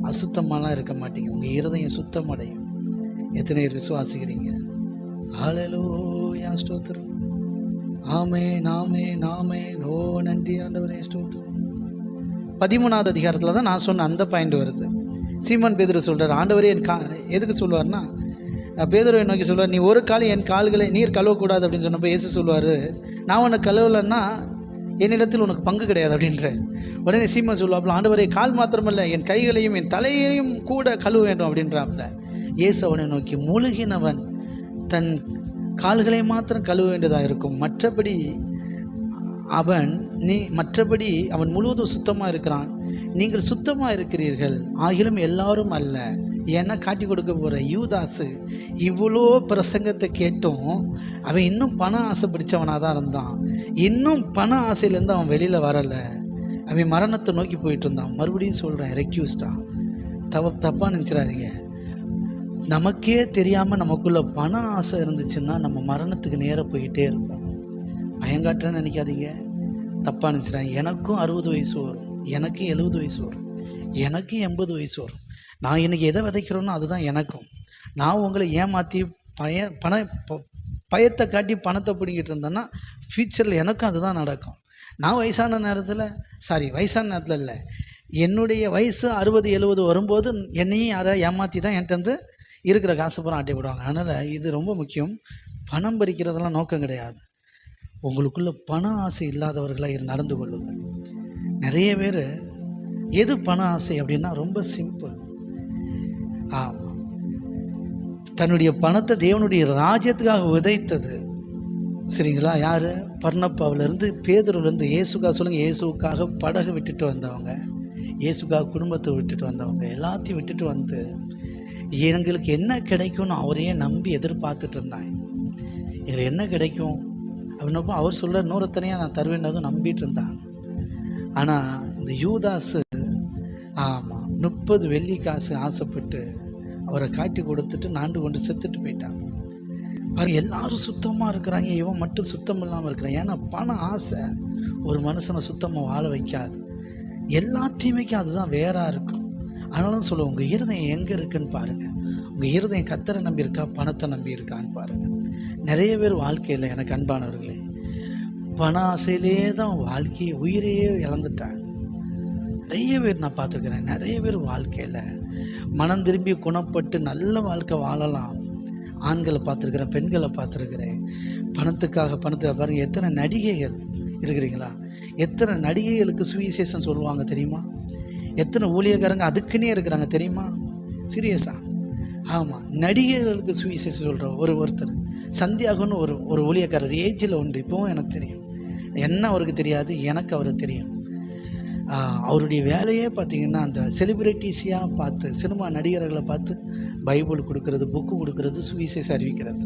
Speaker 1: அசுத்தமாலாம் இருக்க மாட்டீங்க. உங்கள் இருதயம் சுத்தமடையும். எத்தனை பேர் விசுவாசிக்கிறீங்க? ஹல்லேலூயா, ஸ்தோத்திரம். ஆமென், ஆமென், ஆமென். ஓ நன்றி ஆண்டவரே, ஸ்தோத்திரம். 13வது அதிகாரத்தில் தான் நான் சொன்ன அந்த பாயிண்ட் வருது. சீமோன் பேதுரு சொல்கிறார், ஆண்டவரே எதுக்கு சொல்லுவார்னா, பேதுருவை நோக்கி சொல்லுவார், நீ ஒரு கால் என் கால்களை நீர் கழுவக்கூடாது அப்படின்னு சொன்னப்போ இயேசு சொல்லுவார், நான் உன்னை கழுவலைன்னா என்னிடத்தில் உனக்கு பங்கு கிடையாது அப்படின்ற. உடனே சீமோன் சொல்லுவாப்புல, ஆண்டவரே கால் மாத்திரமல்ல என் கைகளையும் என் தலையையும் கூட கழுவ வேண்டும் அப்படின்றாப்புல. இயேசு அவனை நோக்கி, மூழ்கினவன் தன் கால்களை மாத்திரம் கழுவ வேண்டியதாக இருக்கும், மற்றபடி அவன் முழுவதும் சுத்தமாக இருக்கிறான். நீங்கள் சுத்தமாக இருக்கிறீர்கள், ஆகிலும் எல்லாரும் அல்ல. ஏன்னா காட்டி கொடுக்க போகிற யூதாசு இவ்வளோ பிரசங்கத்தை கேட்டும் அவன் இன்னும் பண ஆசை பிடிச்சவனாக தான் இருந்தான். இன்னும் பண ஆசையிலேருந்து அவன் வெளியில் வரலை. அவன் மரணத்தை நோக்கி போயிட்டு இருந்தான். மறுபடியும் சொல்கிறேன், ரெக்யூஸ்டான். தப்பாக நினச்சிடாதீங்க. நமக்கே தெரியாமல் நமக்குள்ள பண ஆசை இருந்துச்சுன்னா நம்ம மரணத்துக்கு நேராக போய்கிட்டே இருப்போம். பயங்காட்டுறேன்னு நினைக்காதீங்க, தப்பாக நினச்சிடாங்க. எனக்கும் 60 வயசு வரும், எனக்கும் 70 வயசு வரும், எனக்கும் 80 வயசு வரும். நான் இன்றைக்கி எதை விதைக்கிறோன்னோ அதுதான் எனக்கும். நான் உங்களை ஏமாற்றி பயத்தை காட்டி பணத்தை பிடிங்கிட்டு இருந்தேன்னா ஃப்யூச்சரில் எனக்கும் அதுதான் நடக்கும். நான் வயசான நேரத்தில் இல்லை, என்னுடைய வயசு 60-70 வரும்போது என்னையும் யாராவது ஏமாற்றி தான் என்கிட்ட இருக்கிற காசு பூரா ஆட்டிவிடுவாங்க. அதனால் இது ரொம்ப முக்கியம். பணம் பறிக்கிறதெல்லாம் நோக்கம் கிடையாது. உங்களுக்குள்ள பண ஆசை இல்லாதவர்களாக நடந்து கொள்ளுங்கள். நிறைய பேர் எது பண ஆசை அப்படின்னா ரொம்ப சிம்பிள். தன்னுடைய பணத்தை தேவனுடைய ராஜ்யத்துக்காக விதைத்தது. சரிங்களா? யார்? பர்னப்பாவிலேருந்து பேதுருவிலேருந்து இயேசுக்காக சொல்லுங்கள், இயேசுக்காக படகு விட்டுட்டு வந்தவங்க, இயேசுக்காக குடும்பத்தை விட்டுட்டு வந்தவங்க, எல்லாத்தையும் விட்டுட்டு வந்து எங்களுக்கு என்ன கிடைக்கும்னு அவரையே நம்பி எதிர்பார்த்துட்டு இருந்தாங்க. இதில் என்ன கிடைக்கும் அப்படின்னப்போ அவர் சொல்ல நூறத்தனையாக நான் தருவேன்னதும் நம்பிட்டு இருந்தாங்க. ஆனால் இந்த யூதாஸு ஆமாம் 30 வெள்ளி காசு ஆசைப்பட்டு அவரை காட்டி கொடுத்துட்டு நாண்டு கொண்டு செத்துட்டு போயிட்டாங்க. பாருங்க, எல்லாரும் சுத்தமாக இருக்கிறாங்க, இவன் மட்டும் சுத்தம் இல்லாமல் இருக்கிறான். ஏன்னா பண ஆசை ஒரு மனுஷனை சுத்தமாக வாழ வைக்காது. எல்லாத்தையுமே அதுதான் வேறாக இருக்கும். ஆனாலும் சொல்லுவோம், உங்கள் இருதயம் எங்கே இருக்குன்னு பாருங்கள். உங்கள் இருதயம் கர்த்தரை நம்பி இருக்கா, பணத்தை நம்பி இருக்கான்னு பாருங்கள். நிறைய பேர் வாழ்க்கையில் எனக்கு அன்பானவர்களே பண ஆசையிலே தான் வாழ்க்கையை உயிரையே இழந்துட்டாங்க. நிறைய பேர் நான் பார்த்துருக்குறேன். நிறைய பேர் வாழ்க்கையில் மனம் திரும்பி குணப்பட்டு நல்ல வாழ்க்கை வாழலாம். ஆண்களை பார்த்துருக்குறேன், பெண்களை பார்த்துருக்குறேன். பணத்துக்காக பாருங்கள், எத்தனை நடிகைகள் இருக்கிறீங்களா, எத்தனை நடிகைகளுக்கு சுவிசேஷம் சொல்லுவாங்க தெரியுமா? எத்தனை ஊழியக்காரங்க அதுக்குன்னே இருக்கிறாங்க தெரியுமா? சீரியஸா? ஆமாம், நடிகைகளுக்கு சுவிசேஷம் சொல்கிற ஒருத்தர் சந்தியாகன்னு ஒரு ஊழியக்காரர் ஏஜில் உண்டு. இப்போவும் எனக்கு தெரியும். என்ன அவருக்கு தெரியாது, எனக்கு அவரை தெரியும். அவருடைய வேலையே பார்த்திங்கன்னா அந்த செலிப்ரிட்டிஸியாக பார்த்து, சினிமா நடிகர்களை பார்த்து பைபிள் கொடுக்கறது, புக்கு கொடுக்கறது, சுவிசேஷம் அறிவிக்கிறது.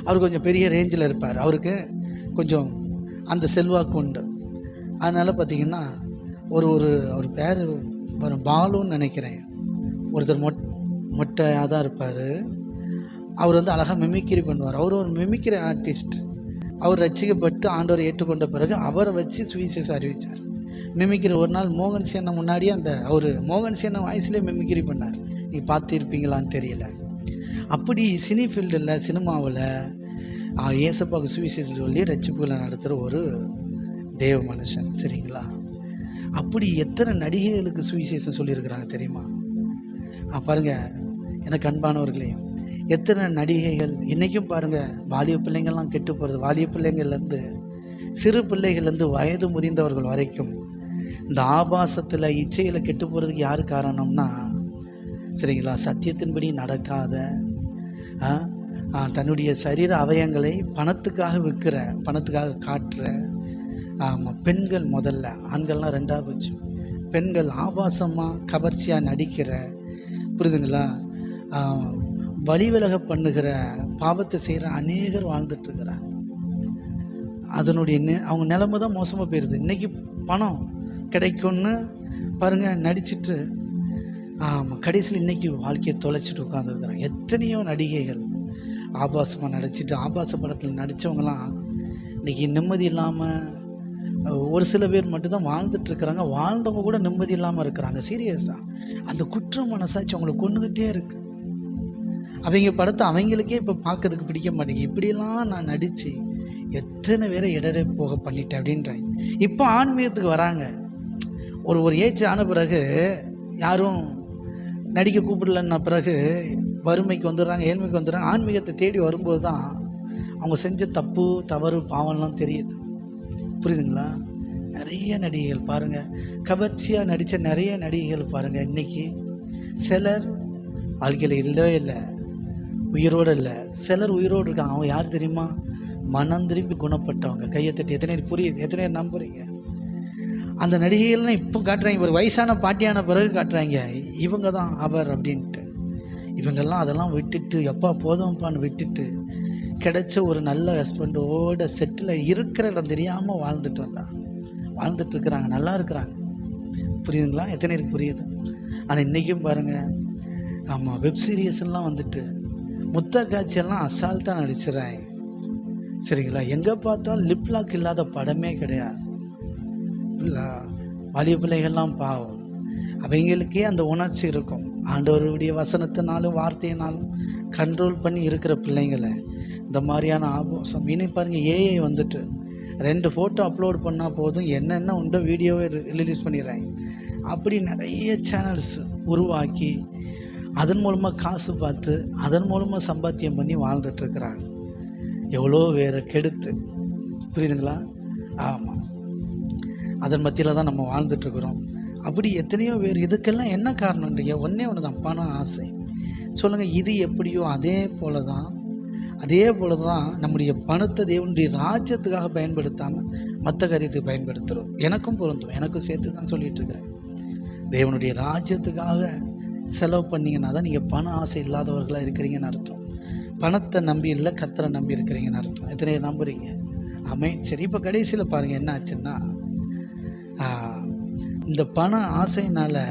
Speaker 1: அவர் கொஞ்சம் பெரிய ரேஞ்சில் இருப்பார். அவருக்கு கொஞ்சம் அந்த செல்வாக்கு உண்டு. அதனால் பார்த்திங்கன்னா ஒரு பேர் ஒரு பாலுன்னு நினைக்கிறேன், ஒருத்தர் மொட்டையாக தான் இருப்பார். அவர் அழகாக மிமிக்ரி பண்ணுவார். அவர் ஒரு மிமிக்ரி ஆர்டிஸ்ட். அவர் ரட்சிக்கப்பட்டு ஆண்டவரை ஏற்றுக்கொண்ட பிறகு அவரை வச்சு சுவிசேஷம் அறிவித்தார். மிமிக்ரி ஒரு நாள் மோகன் சேனை முன்னாடியே அவர் மோகன் சேனை வாய்ஸ்லேயே மிமிக்ரி பண்ணார். நீ பார்த்துருப்பீங்களான்னு தெரியல. அப்படி சினி ஃபீல்டில், சினிமாவில் ஏசப்பாவுக்கு சுவிசேஷம் சொல்லி ரட்சிப்புகளை நடத்துகிற ஒரு தேவ மனுஷன். சரிங்களா? அப்படி எத்தனை நடிகைகளுக்கு சுவிசேஷம் சொல்லியிருக்கிறாங்க தெரியுமா? பாருங்கள் எனக்கு அன்பானவர்களே, எத்தனை நடிகைகள் இன்றைக்கும் பாருங்கள், வாலிய பிள்ளைங்கள்லாம் கெட்டு போகிறது. வாலிய பிள்ளைங்கள்லேருந்து சிறு பிள்ளைகள்லேருந்து வயது முதிர்ந்தவர்கள் வரைக்கும் இந்த ஆபாசத்தில் இச்சையில் கெட்டு போகிறதுக்கு யார் காரணம்னா, சரிங்களா, சத்தியத்தின்படி நடக்காத, தன்னுடைய சரீர அவயங்களை பணத்துக்காக விற்கிற, பணத்துக்காக காட்டுற பெண்கள் முதல்ல, ஆண்கள்லாம் ரெண்டாவது பட்சம். பெண்கள் ஆபாசமாக கவர்ச்சியாக நடிக்கிற, புரியுதுங்களா, வழி விலக பண்ணுகிற, பாவத்தை செய்கிற அநேகர் வாழ்ந்துட்டுருக்கிறாங்க. அதனுடைய அவங்க நிலைமை தான் மோசமாக போயிடுது. இன்றைக்கி பணம் கிடைக்கும்னு பாருங்கள் நடிச்சிட்டு, கடைசியில் இன்றைக்கி வாழ்க்கையை தொலைச்சிட்டு உட்காந்துருக்குறாங்க. எத்தனையோ நடிகைகள் ஆபாசமாக நடிச்சிட்டு, ஆபாச படத்தில் நடித்தவங்களாம் இன்றைக்கி நிம்மதி இல்லாமல், ஒரு சில பேர் மட்டும்தான் வாழ்ந்துட்டுருக்குறாங்க. வாழ்ந்தவங்க கூட நிம்மதி இல்லாமல் இருக்கிறாங்க. சீரியஸாக அந்த குற்ற மனசாட்சி அவங்களை கொண்டுக்கிட்டே இருக்குது. அவங்க படத்தை அவங்களுக்கே இப்போ பார்க்கறதுக்கு பிடிக்க மாட்டேங்குது. இப்படியெல்லாம் நான் நடித்து எத்தனை பேரை இடரை போக பண்ணிட்டேன் அப்படின்றாங்க. இப்போ ஆன்மீகத்துக்கு வராங்க. ஒரு ஏஜ் ஆன பிறகு யாரும் நடிக்க கூப்பிடலன்னா பிறகு வறுமைக்கு வந்துடுறாங்க, ஏழ்மைக்கு வந்துடுறாங்க. ஆன்மீகத்தை தேடி வரும்போது தான் அவங்க செஞ்ச தப்பு, தவறு, பாவம்லாம் தெரியுது. புரியுதுங்களா? நிறைய நடிகைகள் பாருங்கள், கவர்ச்சியாக நடித்த நிறைய நடிகைகள் பாருங்கள். இன்றைக்கி சிலர் வாழ்க்கையில் இல்லவே இல்லை, உயிரோடு இல்லை. சிலர் உயிரோடு இருக்காங்க. அவங்க யார் தெரியுமா? மனம் திரும்பி குணப்பட்டவங்க. கையை தட்டி எத்தனை பேர் புரியுது, எத்தனை பேர் நம்புறீங்க? அந்த நடிகைகள்லாம் இப்போ காட்டுறாங்க, ஒரு வயசான பாட்டியான பிறகு காட்டுறாங்க இவங்க தான் அவர் அப்படின்ட்டு. இவங்கெல்லாம் அதெல்லாம் விட்டுட்டு, எப்பா போதும்ப்பான்னு விட்டுட்டு, கிடைச்ச ஒரு நல்ல ஹஸ்பண்டோட செட்டில் இருக்கிற இடம் தெரியாமல் வாழ்ந்துட்டு இருக்கிறாங்க, நல்லா இருக்கிறாங்க. புரியுதுங்களா? எத்தனை பேருக்கு புரியுது? ஆனால் இன்றைக்கும் பாருங்கள், ஆமாம், வெப் சீரியஸ்லாம் வந்துட்டு முத்த காட்சியெல்லாம் அசால்ட்டாக நடிச்சிடறாங்க. சரிங்களா? எங்கே பார்த்தாலும் லிப்லாக் இல்லாத படமே கிடையாது. வாலிய பிள்ளைகள்லாம் பாவம், அவங்களுக்கே அந்த உணர்ச்சி இருக்கும். ஆண்டவருடைய வசனத்தினாலும் வார்த்தையினாலும் கண்ட்ரோல் பண்ணி இருக்கிற பிள்ளைங்களை இந்த மாதிரியான ஆபாசம். இனி பாருங்கள், ஏஐ வந்துட்டு 2 ஃபோட்டோ அப்லோட் பண்ணால் போதும், என்னென்ன உண்டோ வீடியோவை ரிலீஸ் பண்ணிடுறாங்க. அப்படி நிறைய சேனல்ஸ் உருவாக்கி அதன் மூலமாக காசு பார்த்து அதன் மூலமாக சம்பாத்தியம் பண்ணி வாழ்ந்துட்டுருக்குறாங்க. எவ்வளோ வேற கெடுத்து, புரியுதுங்களா? ஆமாம், அதன் மத்தியில் தான் நம்ம வாழ்ந்துட்டுருக்குறோம். அப்படி எத்தனையோ பேர். இதுக்கெல்லாம் என்ன காரணம்ன்றீங்க? ஒன்றே ஒன்று தான், பண ஆசை. சொல்லுங்கள், இது எப்படியோ அதே போல தான் நம்முடைய பணத்தை தேவனுடைய ராஜ்யத்துக்காக பயன்படுத்தாமல் மற்ற காரியத்துக்கு பயன்படுத்துகிறோம். எனக்கும் பொருந்தும், எனக்கும் சேர்த்து தான் சொல்லிகிட்ருக்கிறேன். தேவனுடைய ராஜ்யத்துக்காக செலவு பண்ணிங்கன்னா தான் நீங்கள் பண ஆசை இல்லாதவர்களாக இருக்கிறீங்கன்னு அர்த்தம். பணத்தை நம்பி இல்லை, கர்த்தரை நம்பி இருக்கிறீங்கன்னு அர்த்தம். எத்தனை பேர் நம்புறீங்க? ஆமென். சரி, இப்போ கடைசியில் பாருங்கள் என்ன ஆச்சுன்னா, இந்த பண ஆசையினால்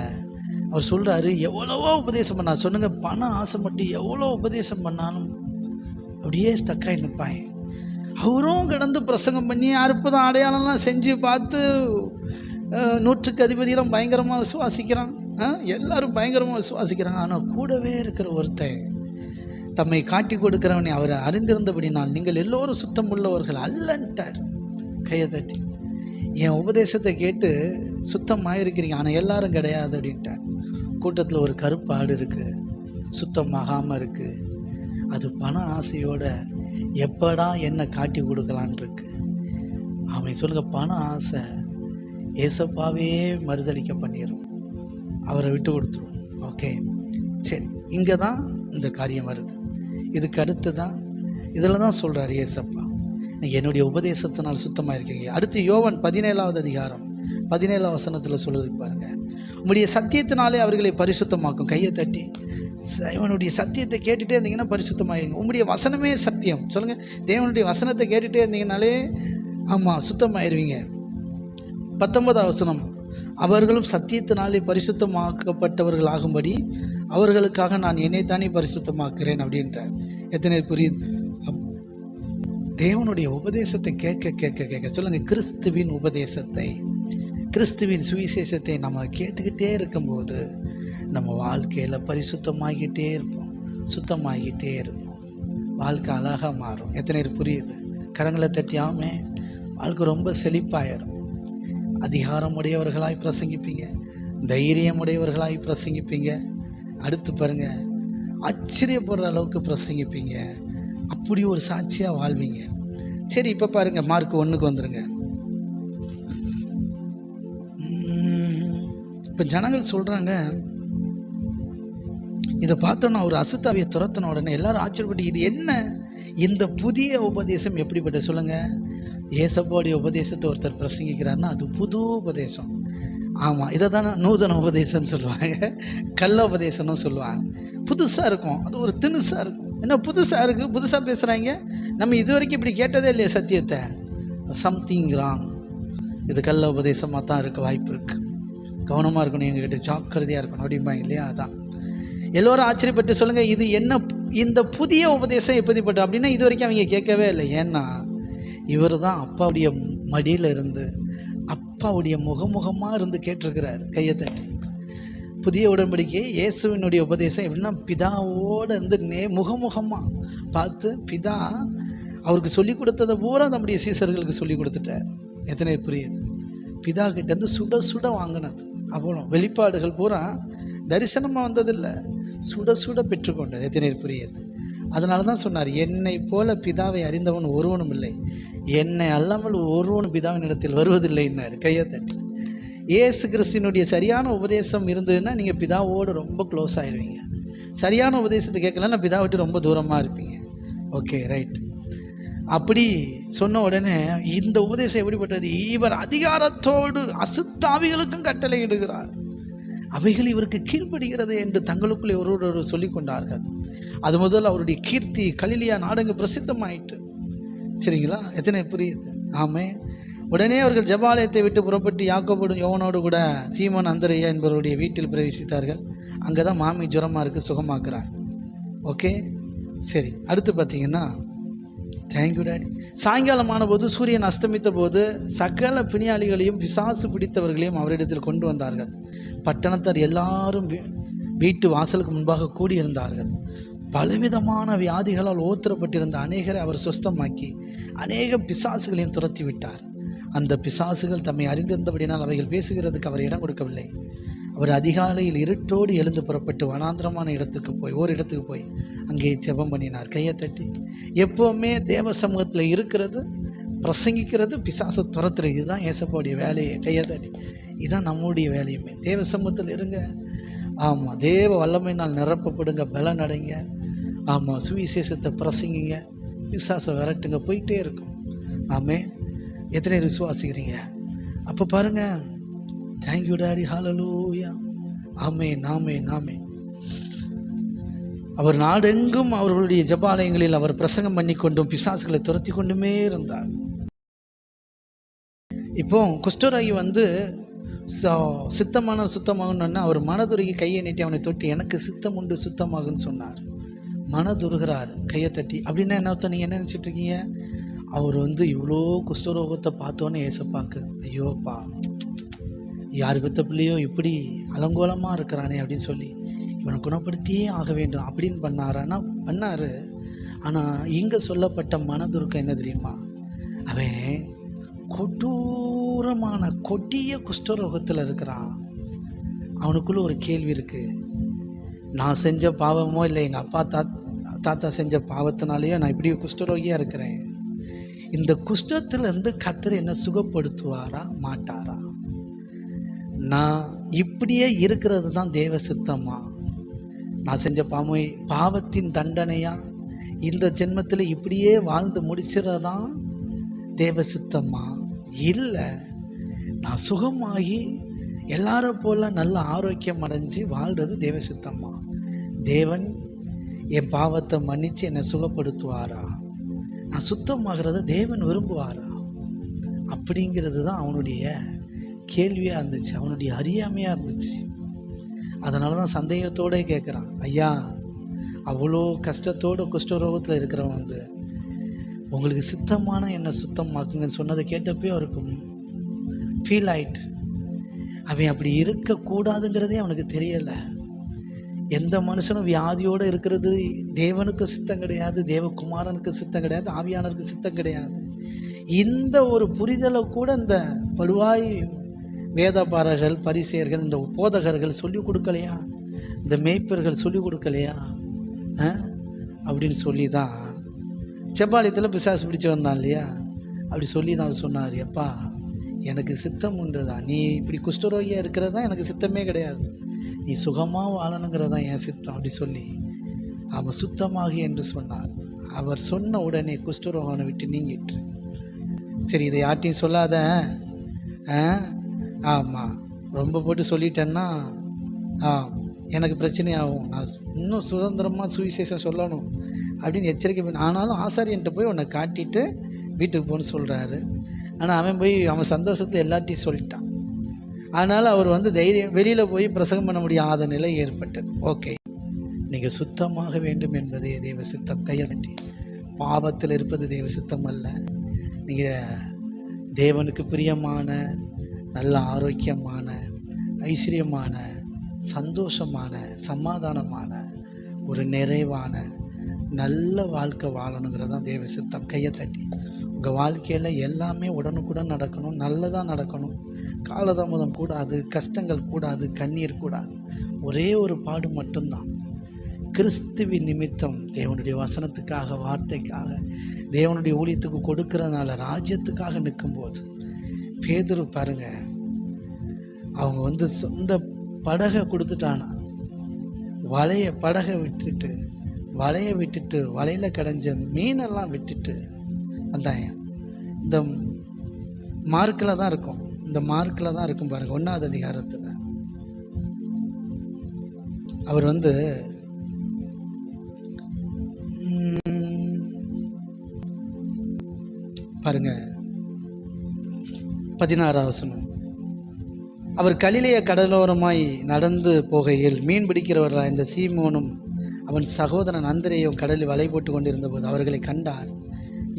Speaker 1: அவர் சொல்கிறாரு, எவ்வளவோ உபதேசம் பண்ணா சொல்லுங்க, பண ஆசை மட்டும் எவ்வளோ உபதேசம் பண்ணாலும் அப்படியே ஸ்டக்காகி நிற்பாங்க. அவரும் கடந்து பிரசங்கம் பண்ணி அற்புதம் அடையாளம்லாம் செஞ்சு பார்த்து 100க்கு அதிபதியெல்லாம் பயங்கரமாக விசுவாசிக்கிறான், எல்லாரும் பயங்கரமாக விசுவாசிக்கிறாங்க. ஆனால் கூடவே இருக்கிற ஒருத்தன் தம்மை காட்டி கொடுக்கிறவனை அவரை அறிந்திருந்தபடினால் நீங்கள் எல்லோரும் சுத்தம் உள்ளவர்கள் அல்லன்ட்டார். கையை தட்டி, என் உபதேசத்தை கேட்டு சுத்தமாக இருக்கிறீங்க ஆனால் எல்லாரும் கிடையாது அப்படின்ட்டார். கூட்டத்தில் ஒரு கருப்பு ஆடு இருக்குது, சுத்தமாகாமல் இருக்குது. அது பண ஆசையோட எப்படா என்ன காட்டி கொடுக்கலான் இருக்கு. அவன் சொல்லுங்க, பண ஆசை ஏசப்பாவே மறுதளிக்க பண்ணிடும், அவரை விட்டு கொடுத்துரும். ஓகே, சரி, இங்கே தான் இந்த காரியம் வருது. இதுக்கு அடுத்து தான் இதில் தான் சொல்கிறார் ஏசப்பா, நீங்கள் என்னுடைய உபதேசத்தினால் சுத்தமாக இருக்கீங்க. அடுத்து யோவான் 17வது அதிகாரம் 17வது வசனத்தில் சொல்கிறதுக்கு பாருங்கள், உங்களுடைய சத்தியத்தினாலே அவர்களை பரிசுத்தமாக்கும். கையை தட்டி, தேவனுடைய சத்தியத்தை கேட்டுகிட்டே இருந்தீங்கன்னா பரிசுத்தமாயிருங்க. உங்களுடைய வசனமே சத்தியம். சொல்லுங்கள், தேவனுடைய வசனத்தை கேட்டுகிட்டே இருந்தீங்கனாலே ஆமாம் சுத்தமாயிருவீங்க. 19வது வசனம், அவர்களும் சத்தியத்தினாலே பரிசுத்தமாக்கப்பட்டவர்கள் ஆகும்படி அவர்களுக்காக நான் என்னைத்தானே பரிசுத்தமாக்குறேன் அப்படின்ற. எத்தனை புரியுது? தேவனுடைய உபதேசத்தை கேட்க கேட்க கேட்க சொல்லுங்கள், கிறிஸ்துவின் உபதேசத்தை, கிறிஸ்துவின் சுவிசேஷத்தை நம்ம கேட்டுக்கிட்டே இருக்கும்போது நம்ம வாழ்க்கையில் பரிசுத்தமாகிட்டே இருப்போம், சுத்தமாகிட்டே இருப்போம், வாழ்க்கை அழகாக மாறும். எத்தனை புரியுது? கரங்களை தட்டியாமே வாழ்க்கை ரொம்ப செழிப்பாயிரும். அதிகாரமுடையவர்களாய் பிரசங்கிப்பீங்க, தைரியமுடையவர்களாய் பிரசங்கிப்பீங்க. அடுத்து பாருங்க, ஆச்சரியப்படுற அளவுக்கு பிரசங்கிப்பீங்க. அப்படி ஒரு சாட்சியாக வாழ்வீங்க. சரி, இப்போ பாருங்க, மார்க் 1க்கு வந்துருங்க. இப்போ ஜனங்கள் சொல்கிறாங்க, இதை பார்த்தோன்னா ஒரு அசுத்தாவியை துரத்தின உடனே எல்லாரும் ஆச்சரியப்பட்டு, இது என்ன இந்த புதிய உபதேசம் எப்படிப்பட்ட? சொல்லுங்கள், ஏசப்பாவுடைய உபதேசத்தை ஒருத்தர் பிரசங்கிக்கிறாருன்னா அது புது உபதேசம். ஆமாம், இதை தானே நூதன உபதேசம்னு சொல்லுவாங்க, கள்ள உபதேசம்னு சொல்லுவாங்க. புதுசாக இருக்கும், அது ஒரு திணுசாக இருக்கும். என்ன புதுசாக இருக்குது, புதுசாக பேசுகிறாங்க, நம்ம இது வரைக்கும் இப்படி கேட்டதே இல்லையா சத்தியத்தை. சம்திங் ராங், இது கள்ள உபதேசமாக தான் இருக்க வாய்ப்பு இருக்குது. கவனமாக இருக்கணும், எங்ககிட்ட ஜாக்கிரதையாக இருக்கணும் அப்படிம்பாங்க இல்லையா. அதான் எல்லோரும் ஆச்சரியப்பட்டு சொல்லுங்கள், இது என்ன இந்த புதிய உபதேசம் எப்படிப்பட்ட அப்படின்னா இது வரைக்கும் அவங்க கேட்கவே இல்லை. ஏன்னா இவர் தான் அப்பாவுடைய மடியில் இருந்து அப்பாவுடைய முகமுகமாக இருந்து கேட்டிருக்கிறார். கையை தட்டி, புதிய உடன்படிக்கை இயேசுவினுடைய உபதேசம் எப்படின்னா பிதாவோடு இருந்து முகமுகமாக பார்த்து பிதா அவருக்கு சொல்லி கொடுத்ததை பூரா நம்முடைய சீசர்களுக்கு சொல்லி கொடுத்துட்டார். எத்தனை புரியுது? பிதா கிட்டேருந்து சுட சுட வாங்கினது. அவ்வளோ வெளிப்பாடுகள் பூரா தரிசனமாக வந்ததில்லை, சுட சுட பெற்றுக்கொண்டது. எத்தனை புரியுது? அதனால தான் சொன்னார், என்னை போல பிதாவை அறிந்தவன் ஒருவனும் இல்லை, என்னை அல்லாமல் ஒருவனும் பிதாவின் இடத்தில் வருவதில்லைன்னாரு. கையை தட்டி, இயேசு கிறிஸ்துவினுடைய சரியான உபதேசம் இருந்ததுன்னா நீங்கள் பிதாவோடு ரொம்ப க்ளோஸ் ஆகிடுவீங்க. சரியான உபதேசத்தை கேட்கலன்னா பிதா விட்டு ரொம்ப தூரமாக இருப்பீங்க. Okay, right. அப்படி சொன்ன உடனே இந்த உபதேசம் எப்படிப்பட்டது? இவர் அதிகாரத்தோடு அசுத்தாவிகளுக்கும் கட்டளை இடுகிறார், அவைகள் இவருக்கு கீழ்ப்படுகிறது என்று தங்களுக்குள்ளே ஒருவரோடு சொல்லி கொண்டார்கள். அது முதல் அவருடைய கீர்த்தி கலிலியா நாடெங்கு பிரசித்தமாயிட்டு. சரிங்களா? எத்தனை புரியுது? ஆமே. உடனே அவர்கள் ஜெபாலயத்தை விட்டு புறப்பட்டு யாக்கோபோடும் யோவனோடு கூட சீமோன் அந்திரேயா என்பவருடைய வீட்டில் பிரவேசித்தார்கள். அங்கே தான் மாமி ஜுரமாக இருக்குது, சுகமாக்குறார். ஓகே, சரி. அடுத்து பார்த்தீங்கன்னா, தேங்க்யூ டாடி. சாயங்காலமான போது சூரியன் அஸ்தமித்த போது சகல பிணியாளிகளையும் பிசாசு பிடித்தவர்களையும் அவரிடத்தில் கொண்டு வந்தார்கள். பட்டணத்தார் எல்லாரும் வீட்டு வாசலுக்கு முன்பாக கூடியிருந்தார்கள். பலவிதமான வியாதிகளால் ஓத்திரப்பட்டிருந்த அநேகரை அவர் சுஸ்தமாக்கி அநேகம் பிசாசுகளையும் துரத்தி விட்டார். அந்த பிசாசுகள் தம்மை அறிந்திருந்தபடினால் அவைகள் பேசுகிறதுக்கு அவர் இடம் கொடுக்கவில்லை. அவர் அதிகாலையில் இருட்டோடு எழுந்து புறப்பட்டு வனாந்திரமான இடத்துக்கு போய் அங்கே ஜெபம் பண்ணினார். கையை தட்டி, எப்போவுமே தேவ சமூகத்தில் இருக்கிறது, பிரசங்கிக்கிறது, பிசாசு துரத்துறது, இதுதான் ஏசப்பாவுடைய வேலையை. கையை தட்டி, இதுதான் நம்முடைய வேலையுமே. தேவ சமூகத்தில் இருங்க. ஆமாம், தேவ வல்லமையினால் நிரப்பப்படுங்க, பலன் அடைங்க. ஆமாம், சுவிசேஷத்தை பிரசங்கிங்க, பிசாசை விரட்டுங்க, போயிட்டே இருக்கும். ஆமே. எத்தனை விசுவாசிக்கிறீங்க? அப்போ பாருங்கள். தேங்க்யூ டாடி, ஹல்லேலூயா. ஆமென், ஆமென், ஆமென். அவர் நாடெங்கும் அவர்களுடைய ஜெபாலயங்களில் அவர் பிரசங்கம் பண்ணி கொண்டும் பிசாசுகளை துரத்தி கொண்டுமே இருந்தார். இப்போ குஷ்டரோகி வந்து சுத்தமாகணும்னா அவர் மனதுருகி கையை நீட்டி அவனை தொட்டி எனக்கு சித்தம் உண்டு சுத்தமாகுன்னு சொன்னார். மனதுருகிறார் கையை தட்டி. அப்படின்னா என்ன அர்த்தம்? நீங்கள் என்ன நினச்சிட்டு இருக்கீங்க? அவர் வந்து இவ்வளோ குஷ்டரோகத்தை பார்த்தோன்னே ஏசப்பாக்கு ஐயோப்பா யார் பெற்ற பிள்ளையோ இப்படி அலங்கோலமாக இருக்கிறானே அப்படின்னு சொல்லி இவனை குணப்படுத்தியே ஆக வேண்டும் அப்படின்னு பண்ணாரான்னா பண்ணார். ஆனால் இங்கே சொல்லப்பட்ட மனதுருக்கம் என்ன தெரியுமா? அவன் கொடூரமான கொடிய குஷ்டரோகத்தில் இருக்கிறான். அவனுக்குள்ள ஒரு கேள்வி இருக்குது. நான் செஞ்ச பாவமோ இல்லை எங்கள் அப்பா தாத்தா செஞ்ச பாவத்தினாலேயோ நான் இப்படி குஷ்டரோகியாக இருக்கிறேன். இந்த குஷ்டத்திலேருந்து கர்த்தர் என்ன சுகப்படுத்துவாரா மாட்டாரா? நான் இப்படியே இருக்கிறது தான் தேவ சித்தமா? நான் செஞ்ச பாவத்தின் தண்டனையா இந்த ஜென்மத்தில் இப்படியே வாழ்ந்து முடிச்சிடதான் தேவ சித்தமா? இல்லை, நான் சுகமாகி எல்லாரும் போல நல்ல ஆரோக்கியம் அடைஞ்சு வாழ்கிறது தேவ சித்தமா? தேவன் என் பாவத்தை மன்னித்து என்னை சுகப்படுத்துவாரா? நான் சுத்தமாகிறத தேவன் விரும்புவாரா? அப்படிங்கிறது தான் அவனுடைய கேள்வியாக இருந்துச்சு, அவனுடைய அறியாமையாக இருந்துச்சு. அதனால தான் சந்தேகத்தோடு கேட்குறான். ஐயா, அவ்வளோ கஷ்டத்தோடு குஷ்டரோகத்தில் இருக்கிறவன் வந்து உங்களுக்கு சித்தமான என்னை சுத்தமாக்குங்கன்னு சொன்னதை கேட்டப்போ அவருக்கு ஃபீல் ஆயிட்டு. அவன் அப்படி இருக்கக்கூடாதுங்கிறதே அவனுக்கு தெரியலை. எந்த மனுஷனும் வியாதியோடு இருக்கிறது தேவனுக்கு சித்தம் கிடையாது, தேவகுமாரனுக்கு சித்தம் கிடையாது, ஆவியானருக்கு சித்தம் கிடையாது. இந்த ஒரு புரிதலை கூட இந்த படுவாய் வேதபாரர்கள் பரிசேயர்கள் இந்த போதகர்கள் சொல்லிக் கொடுக்கலையா? இந்த மேய்ப்பர்கள் சொல்லிக் கொடுக்கலையா? அப்படின்னு சொல்லி தான் செப்பாலயத்தில் பிசாசு பிடிச்சி வந்தான் இல்லையா? அப்படி சொல்லி தான் அவர் சொன்னார், எப்பா எனக்கு சித்தம் உண்டுதான், நீ இப்படி குஷ்டரோகியாக இருக்கிறது தான் எனக்கு சித்தமே கிடையாது, நீ சுகமாக வாழணுங்கிறதா என் சித்தம் அப்படி சொல்லி அவன் சுத்தமாகி என்று சொன்னார். அவர் சொன்ன உடனே குஷ்டரோகனை விட்டு நீங்கிட்டு. சரி, இதை யார்ட்டையும் சொல்லாத. ஆமாம், ரொம்ப போட்டு சொல்லிட்டேன்னா எனக்கு பிரச்சனையாகும், நான் இன்னும் சுதந்திரமாக சுவிசேஷம் சொல்லணும் அப்படின்னு எச்சரிக்கை பண்ணி. ஆனாலும் ஆசாரியன்ட்ட போய் உன்னை காட்டிட்டு வீட்டுக்கு போன்னு சொல்கிறாரு. ஆனால் அவன் போய் அவன் சந்தோஷத்தை எல்லாத்தையும் சொல்லிட்டான். அதனால் அவர் வந்து வெளியில் போய் பிரசங்கம் பண்ண முடியாத நிலை ஏற்பட்டது. ஓகே, நீங்கள் சுத்தமாக வேண்டும் என்பதே தேவ சித்தம். கையை தட்டி. பாவத்தில் இருப்பது தேவ சித்தம் அல்ல. நீங்கள் தேவனுக்கு பிரியமான நல்ல ஆரோக்கியமான ஐஸ்வர்யமான சந்தோஷமான சமாதானமான ஒரு நிறைவான நல்ல வாழ்க்கை வாழணுங்கிறது தான் தேவ சித்தம். கையை தட்டி. உங்கள் வாழ்க்கையில் எல்லாமே உடனுக்குடன் நடக்கணும், நல்லதாக நடக்கணும், காலதாமதம் கூடாது, கஷ்டங்கள் கூடாது, கண்ணீர் கூடாது. ஒரே ஒரு பாடு மட்டும்தான், கிறிஸ்துவின் நிமித்தம் தேவனுடைய வசனத்துக்காக வார்த்தைக்காக தேவனுடைய ஊழியத்துக்கு கொடுக்கறதுனால ராஜ்யத்துக்காக நிற்கும்போது பேதுரு பாருங்க, அவங்க வந்து சொந்த படகை கொடுத்துட்டானா, படகை விட்டுட்டு வலையில் கடைஞ்ச மீனெல்லாம் விட்டுட்டு வந்தாங்க. இந்த மார்க்கில் தான் இருக்கும், பாருங்க 1ஆவது அதிகாரத்தில் அவர் வந்து பாருங்க 16ஆம் வசனம். அவர் கலிலேய கடலோரமாய் நடந்து போகையில் மீன் பிடிக்கிறவர்களாக இந்த சீமோனும் அவன் சகோதரன் அந்திரேயும் கடலில் வலை போட்டு கொண்டிருந்த போது அவர்களை கண்டார்.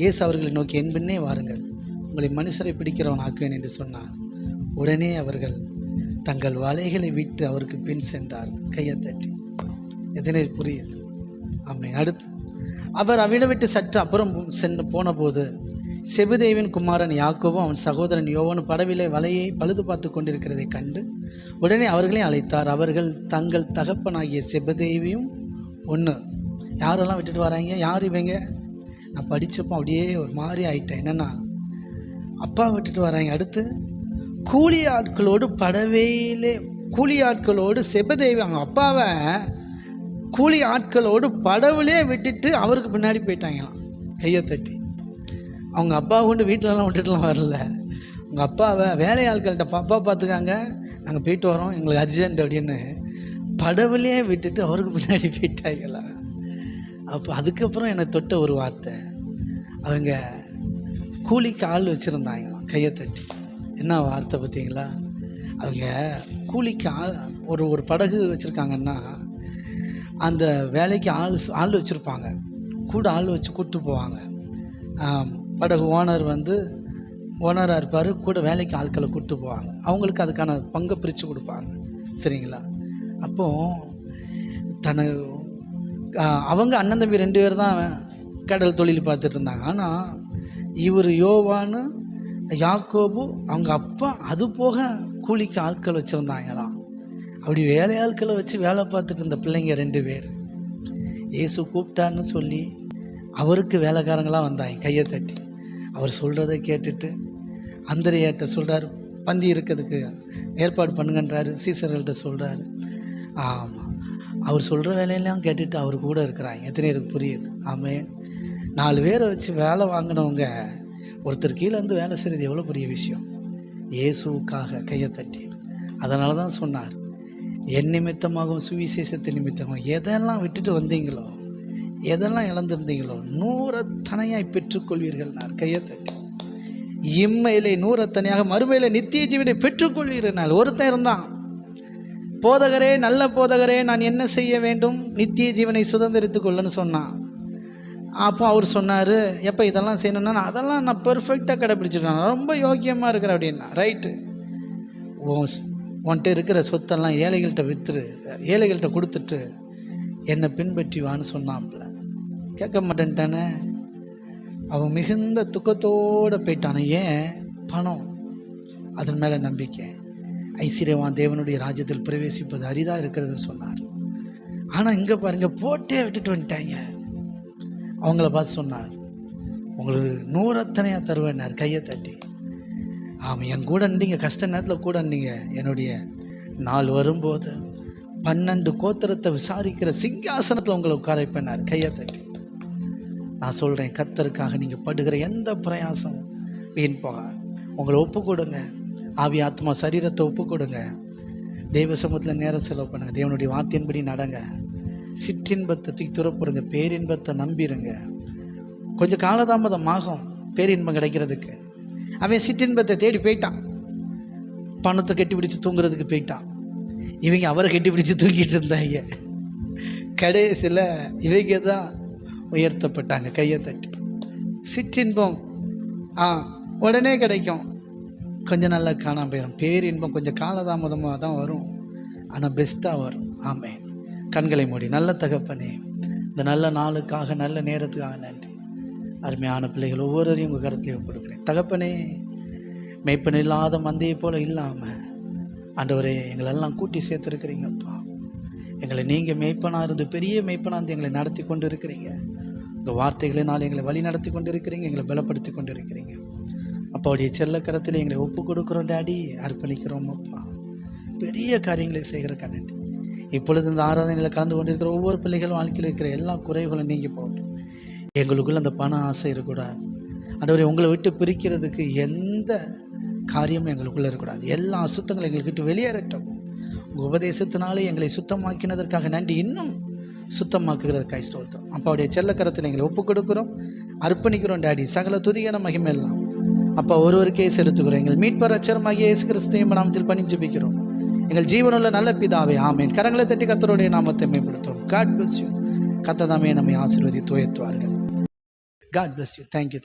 Speaker 1: இயேசு அவர்களை நோக்கி, என் பின்னே வாருங்கள், உங்களை மனுஷரை பிடிக்கிறவன் ஆக்குவேன் என்று சொன்னார். உடனே அவர்கள் தங்கள் வலைகளை விட்டு அவருக்கு பின் சென்றார். கையை தட்டி. எதனை புரியுது? ஆமாம். அடுத்து அவர் அவிட விட்டு சற்று அப்புறம் போன போது செபதேவின் குமாரன் யாக்கோபும் அவன் சகோதரன் யோவானும் படவிலே வலையை பழுது பார்த்து கொண்டிருக்கிறதை கண்டு உடனே அவர்களையும் அழைத்தார். அவர்கள் தங்கள் தகப்பனாகிய செபதேவியும் யாரெல்லாம் விட்டுட்டு வராங்க? யார் இவங்க? நான் படித்தப்போ அப்படியே ஒரு மாதிரி ஆயிட்டேன். என்னென்னா, அப்பா விட்டுட்டு வராங்க. அடுத்து கூலி ஆட்களோடு செபதேவி அவங்க அப்பாவை கூலி ஆட்களோடு படவுலே விட்டுட்டு அவருக்கு பின்னாடி போயிட்டாங்களாம். கையை தட்டி. அவங்க அப்பா கொண்டு வீட்டிலலாம் விட்டுட்டுலாம் வரல. அவங்க அப்பாவை வேலையாட்கள்கிட்ட அப்பா பார்த்துக்காங்க, நாங்கள் போயிட்டு வரோம், எங்களுக்கு அர்ஜென்ட் அப்படின்னு படவுலேயே விட்டுட்டு அவருக்கு பின்னாடி போயிட்டாங்களா. அப்போ அதுக்கப்புறம் என்னை தொட்ட ஒரு வார்த்தை, அவங்க கூலிக்கு ஆள் வச்சுருந்தாங்க. கையை தட்டி என்ன வார்த்தை பார்த்தீங்களா? அவங்க கூலிக்கு ஒரு படகு வச்சுருக்காங்கன்னா அந்த வேலைக்கு ஆள் வச்சுருப்பாங்க, கூட ஆள் வச்சு கூப்பிட்டு போவாங்க. படகு ஓனராக இருப்பார், கூட வேலைக்கு ஆட்களை கூப்பிட்டு போவாங்க. அவங்களுக்கு அதுக்கான பங்கை பிரித்து கொடுப்பாங்க. சரிங்களா? அப்போது அவங்க அண்ணன் தம்பி 2 பேர் தான் கடல் தொழில் பார்த்துட்டு இருந்தாங்க. ஆனால் இவர் யோவானு யாக்கோபு அவங்க அப்பா அது போக கூலிக்கு ஆட்கள் வச்சுருந்தாங்களாம். அப்படி வேலையாட்களை வச்சு வேலை பார்த்துட்டு இருந்த பிள்ளைங்க 2 பேர் இயேசு கூப்பிட்டான்னு சொல்லி அவருக்கு வேலைக்காரங்களாம் வந்தாங்க. கையை தட்டி அவர் சொல்கிறத கேட்டுட்டு அந்திரேயாட்ட சொல்கிறார், பந்தி இருக்கிறதுக்கு ஏற்பாடு பண்ணுங்கன்றாரு. சீசர்கள்ட்ட சொல்கிறாரு. ஆமாம், அவர் சொல்கிற வேலையெல்லாம் கேட்டுட்டு அவர் கூட இருக்கிறாங்க. எத்தனை பேருக்கு புரியுது? ஆமென். 4 பேரை வச்சு வேலை வாங்கினவங்க ஒருத்தர் கீழே இருந்து வேலை செய்கிறது எவ்வளோ பெரிய விஷயம். இயேசுவுக்காக கையை தட்டி. அதனால தான் சொன்னார், என் நிமித்தமாகவும் சுவிசேஷத்தின் நிமித்தமாகவும் எதெல்லாம் விட்டுட்டு வந்தீங்களோ, எதெல்லாம் இழந்திருந்தீங்களோ 100 தனையாய் பெற்றுக்கொள்வீர்கள். கையை தட்டி. இம்மையிலே 100 தனியாக, மறுமையிலே நித்திய ஜீவனை பெற்றுக்கொள்வீர்கள். ஒருத்தன் இருந்தான், போதகரே, நல்ல போதகரே, நான் என்ன செய்ய வேண்டும் நித்திய ஜீவனை சுதந்திரித்து கொள்ளன்னு சொன்னான். அப்போ அவர் சொன்னார், எப்போ இதெல்லாம் செய்யணும்னா, அதெல்லாம் நான் பெர்ஃபெக்டாக கடைப்பிடிச்சிருக்கேன், ரொம்ப யோக்கியமாக இருக்கிறேன் அப்படின்னா. ரைட்டு, உன்கிட்ட இருக்கிற சொத்தெல்லாம் ஏழைகள்கிட்ட விற்றுரு, ஏழைகள்கிட்ட கொடுத்துட்டு என்னை பின்பற்றி வான்னு சொன்னான்ல. கேட்க மாட்டேன்ட்டானே. அவன் மிகுந்த துக்கத்தோடு போயிட்டானே. ஏன்? பணம், அதன் மேலே நம்பிக்கை. ஐஸ்வர்யவான் தேவனுடைய ராஜ்யத்தில் பிரவேசிப்பது அரிதாக இருக்கிறதுன்னு சொன்னார். ஆனால் இங்கே பாருங்க, போட்டே விட்டுட்டு வந்துட்டாங்க. அவங்கள பார்த்து சொன்னார், உங்களுக்கு 100 தனையாக தருவேன்னார். கையை தட்டி. ஆமாம், என் கூட இருந்தீங்க, கஷ்ட நேரத்தில் கூட இருந்தீங்க. என்னுடைய நாள் வரும்போது 12 கோத்திரத்தை விசாரிக்கிற சிங்காசனத்தில் உங்களை உட்கார வைப்பேனார். கையை தட்டி. நான் சொல்கிறேன், கர்த்தருக்காக நீங்கள் படுகிற எந்த பிரயாசம் வீண் போக. உங்களை ஒப்பு கொடுங்க, ஆவி ஆத்மா சரீரத்தை ஒப்பு கொடுங்க. தெய்வ சமூகத்தில் நேரம் செலவு பண்ணுங்க, தேவனுடைய வார்த்தையின்படி நடங்க. சிற்றின்பத்தை தூக்கி துறப்புடுங்க, பேரின்பத்தை நம்பிடுங்க. கொஞ்சம் காலதாமதம் ஆகும் பேரின்பம் கிடைக்கிறதுக்கு. அவன் சிற்றின்பத்தை தேடி போயிட்டான், பணத்தை கட்டி பிடிச்சி தூங்குறதுக்கு போயிட்டான். இவங்க அவரை கட்டி பிடிச்சி தூங்கிட்டு இருந்தாங்க. கடைசியில் இவங்க தான் உயர்த்தப்பட்டாங்க. கையை தட்டி. சிற்றின்பம் உடனே கிடைக்கும், கொஞ்சம் நல்லா காணாமல் போயிடும். பேரின்பம் கொஞ்சம் காலதாமதமாக தான் வரும், ஆனால் பெஸ்ட்டாக வரும். ஆமென். கண்களை மூடி. நல்ல தகப்பனே, இந்த நல்ல நாளுக்காக, நல்ல நேரத்துக்காக நன்றி. அருமையான பிள்ளைகள் ஒவ்வொருவரையும் உங்கள் கருத்தையும் கொடுக்குறேன். தகப்பனே, மெய்ப்பன் இல்லாத மந்தையை போல் இல்லாமல் ஆண்டவரே எங்களெல்லாம் கூட்டி சேர்த்துருக்கிறீங்கப்பா. எங்களை நீங்கள் மெய்ப்பனாக இருந்து பெரிய மெய்ப்பனாக இருந்து எங்களை நடத்தி கொண்டு இருக்கிறீங்க. உங்கள் வார்த்தைகளினால் எங்களை வழி நடத்தி கொண்டு இருக்கிறீங்க, எங்களை பலப்படுத்தி கொண்டு இருக்கிறீங்க. அப்பாவுடைய செல்ல கரத்தில் எங்களை ஒப்பு கொடுக்குறோம் டாடி, அர்ப்பணிக்கிறோம் அப்பா. பெரிய காரியங்களை செய்கிறக்கா நன்றி. இப்பொழுது இந்த ஆராதனையில் கலந்து கொண்டிருக்கிற ஒவ்வொரு பிள்ளைகளும் வாழ்க்கையில் இருக்கிற எல்லா குறைகளும் நீங்கி போகட்டும். எங்களுக்குள்ள அந்த பண ஆசை இருக்கக்கூடாது ஆண்டவரே. உங்களை விட்டு பிரிக்கிறதுக்கு எந்த காரியமும் எங்களுக்குள்ளே இருக்கக்கூடாது. எல்லா அசுத்தங்களும் எங்கள்கிட்ட வெளியேறட்டும். உங்கள் உபதேசத்தினாலே எங்களை சுத்தமாக்கினதற்காக நன்றி. இன்னும் சுத்தமாக்குகிறதுக்காக ஸ்தோத்திரம். அப்பாவுடைய செல்லக்கரத்தில் எங்களை ஒப்புக் கொடுக்குறோம், அர்ப்பணிக்கிறோம் டாடி. சகல துதியான மகிமை எல்லாம் அப்பா ஒருவருக்கே செலுத்துகிறோம். எங்கள் மீட்பர் ரட்சகருமாகிய இயேசு கிறிஸ்துவின் நாமத்தில் பணிந்து ஜெபிக்கிறோம் எங்கள் ஜீவனுள்ள நல்ல பிதாவே, ஆமென். கரங்களை தட்டி கர்த்தருடைய நாமத்தை மேம்படுத்துவோம். God bless you. கர்த்தர் தாமே நம்மை ஆசீர்வதித்து உயர்த்துவார்கள். God bless you. Thank you.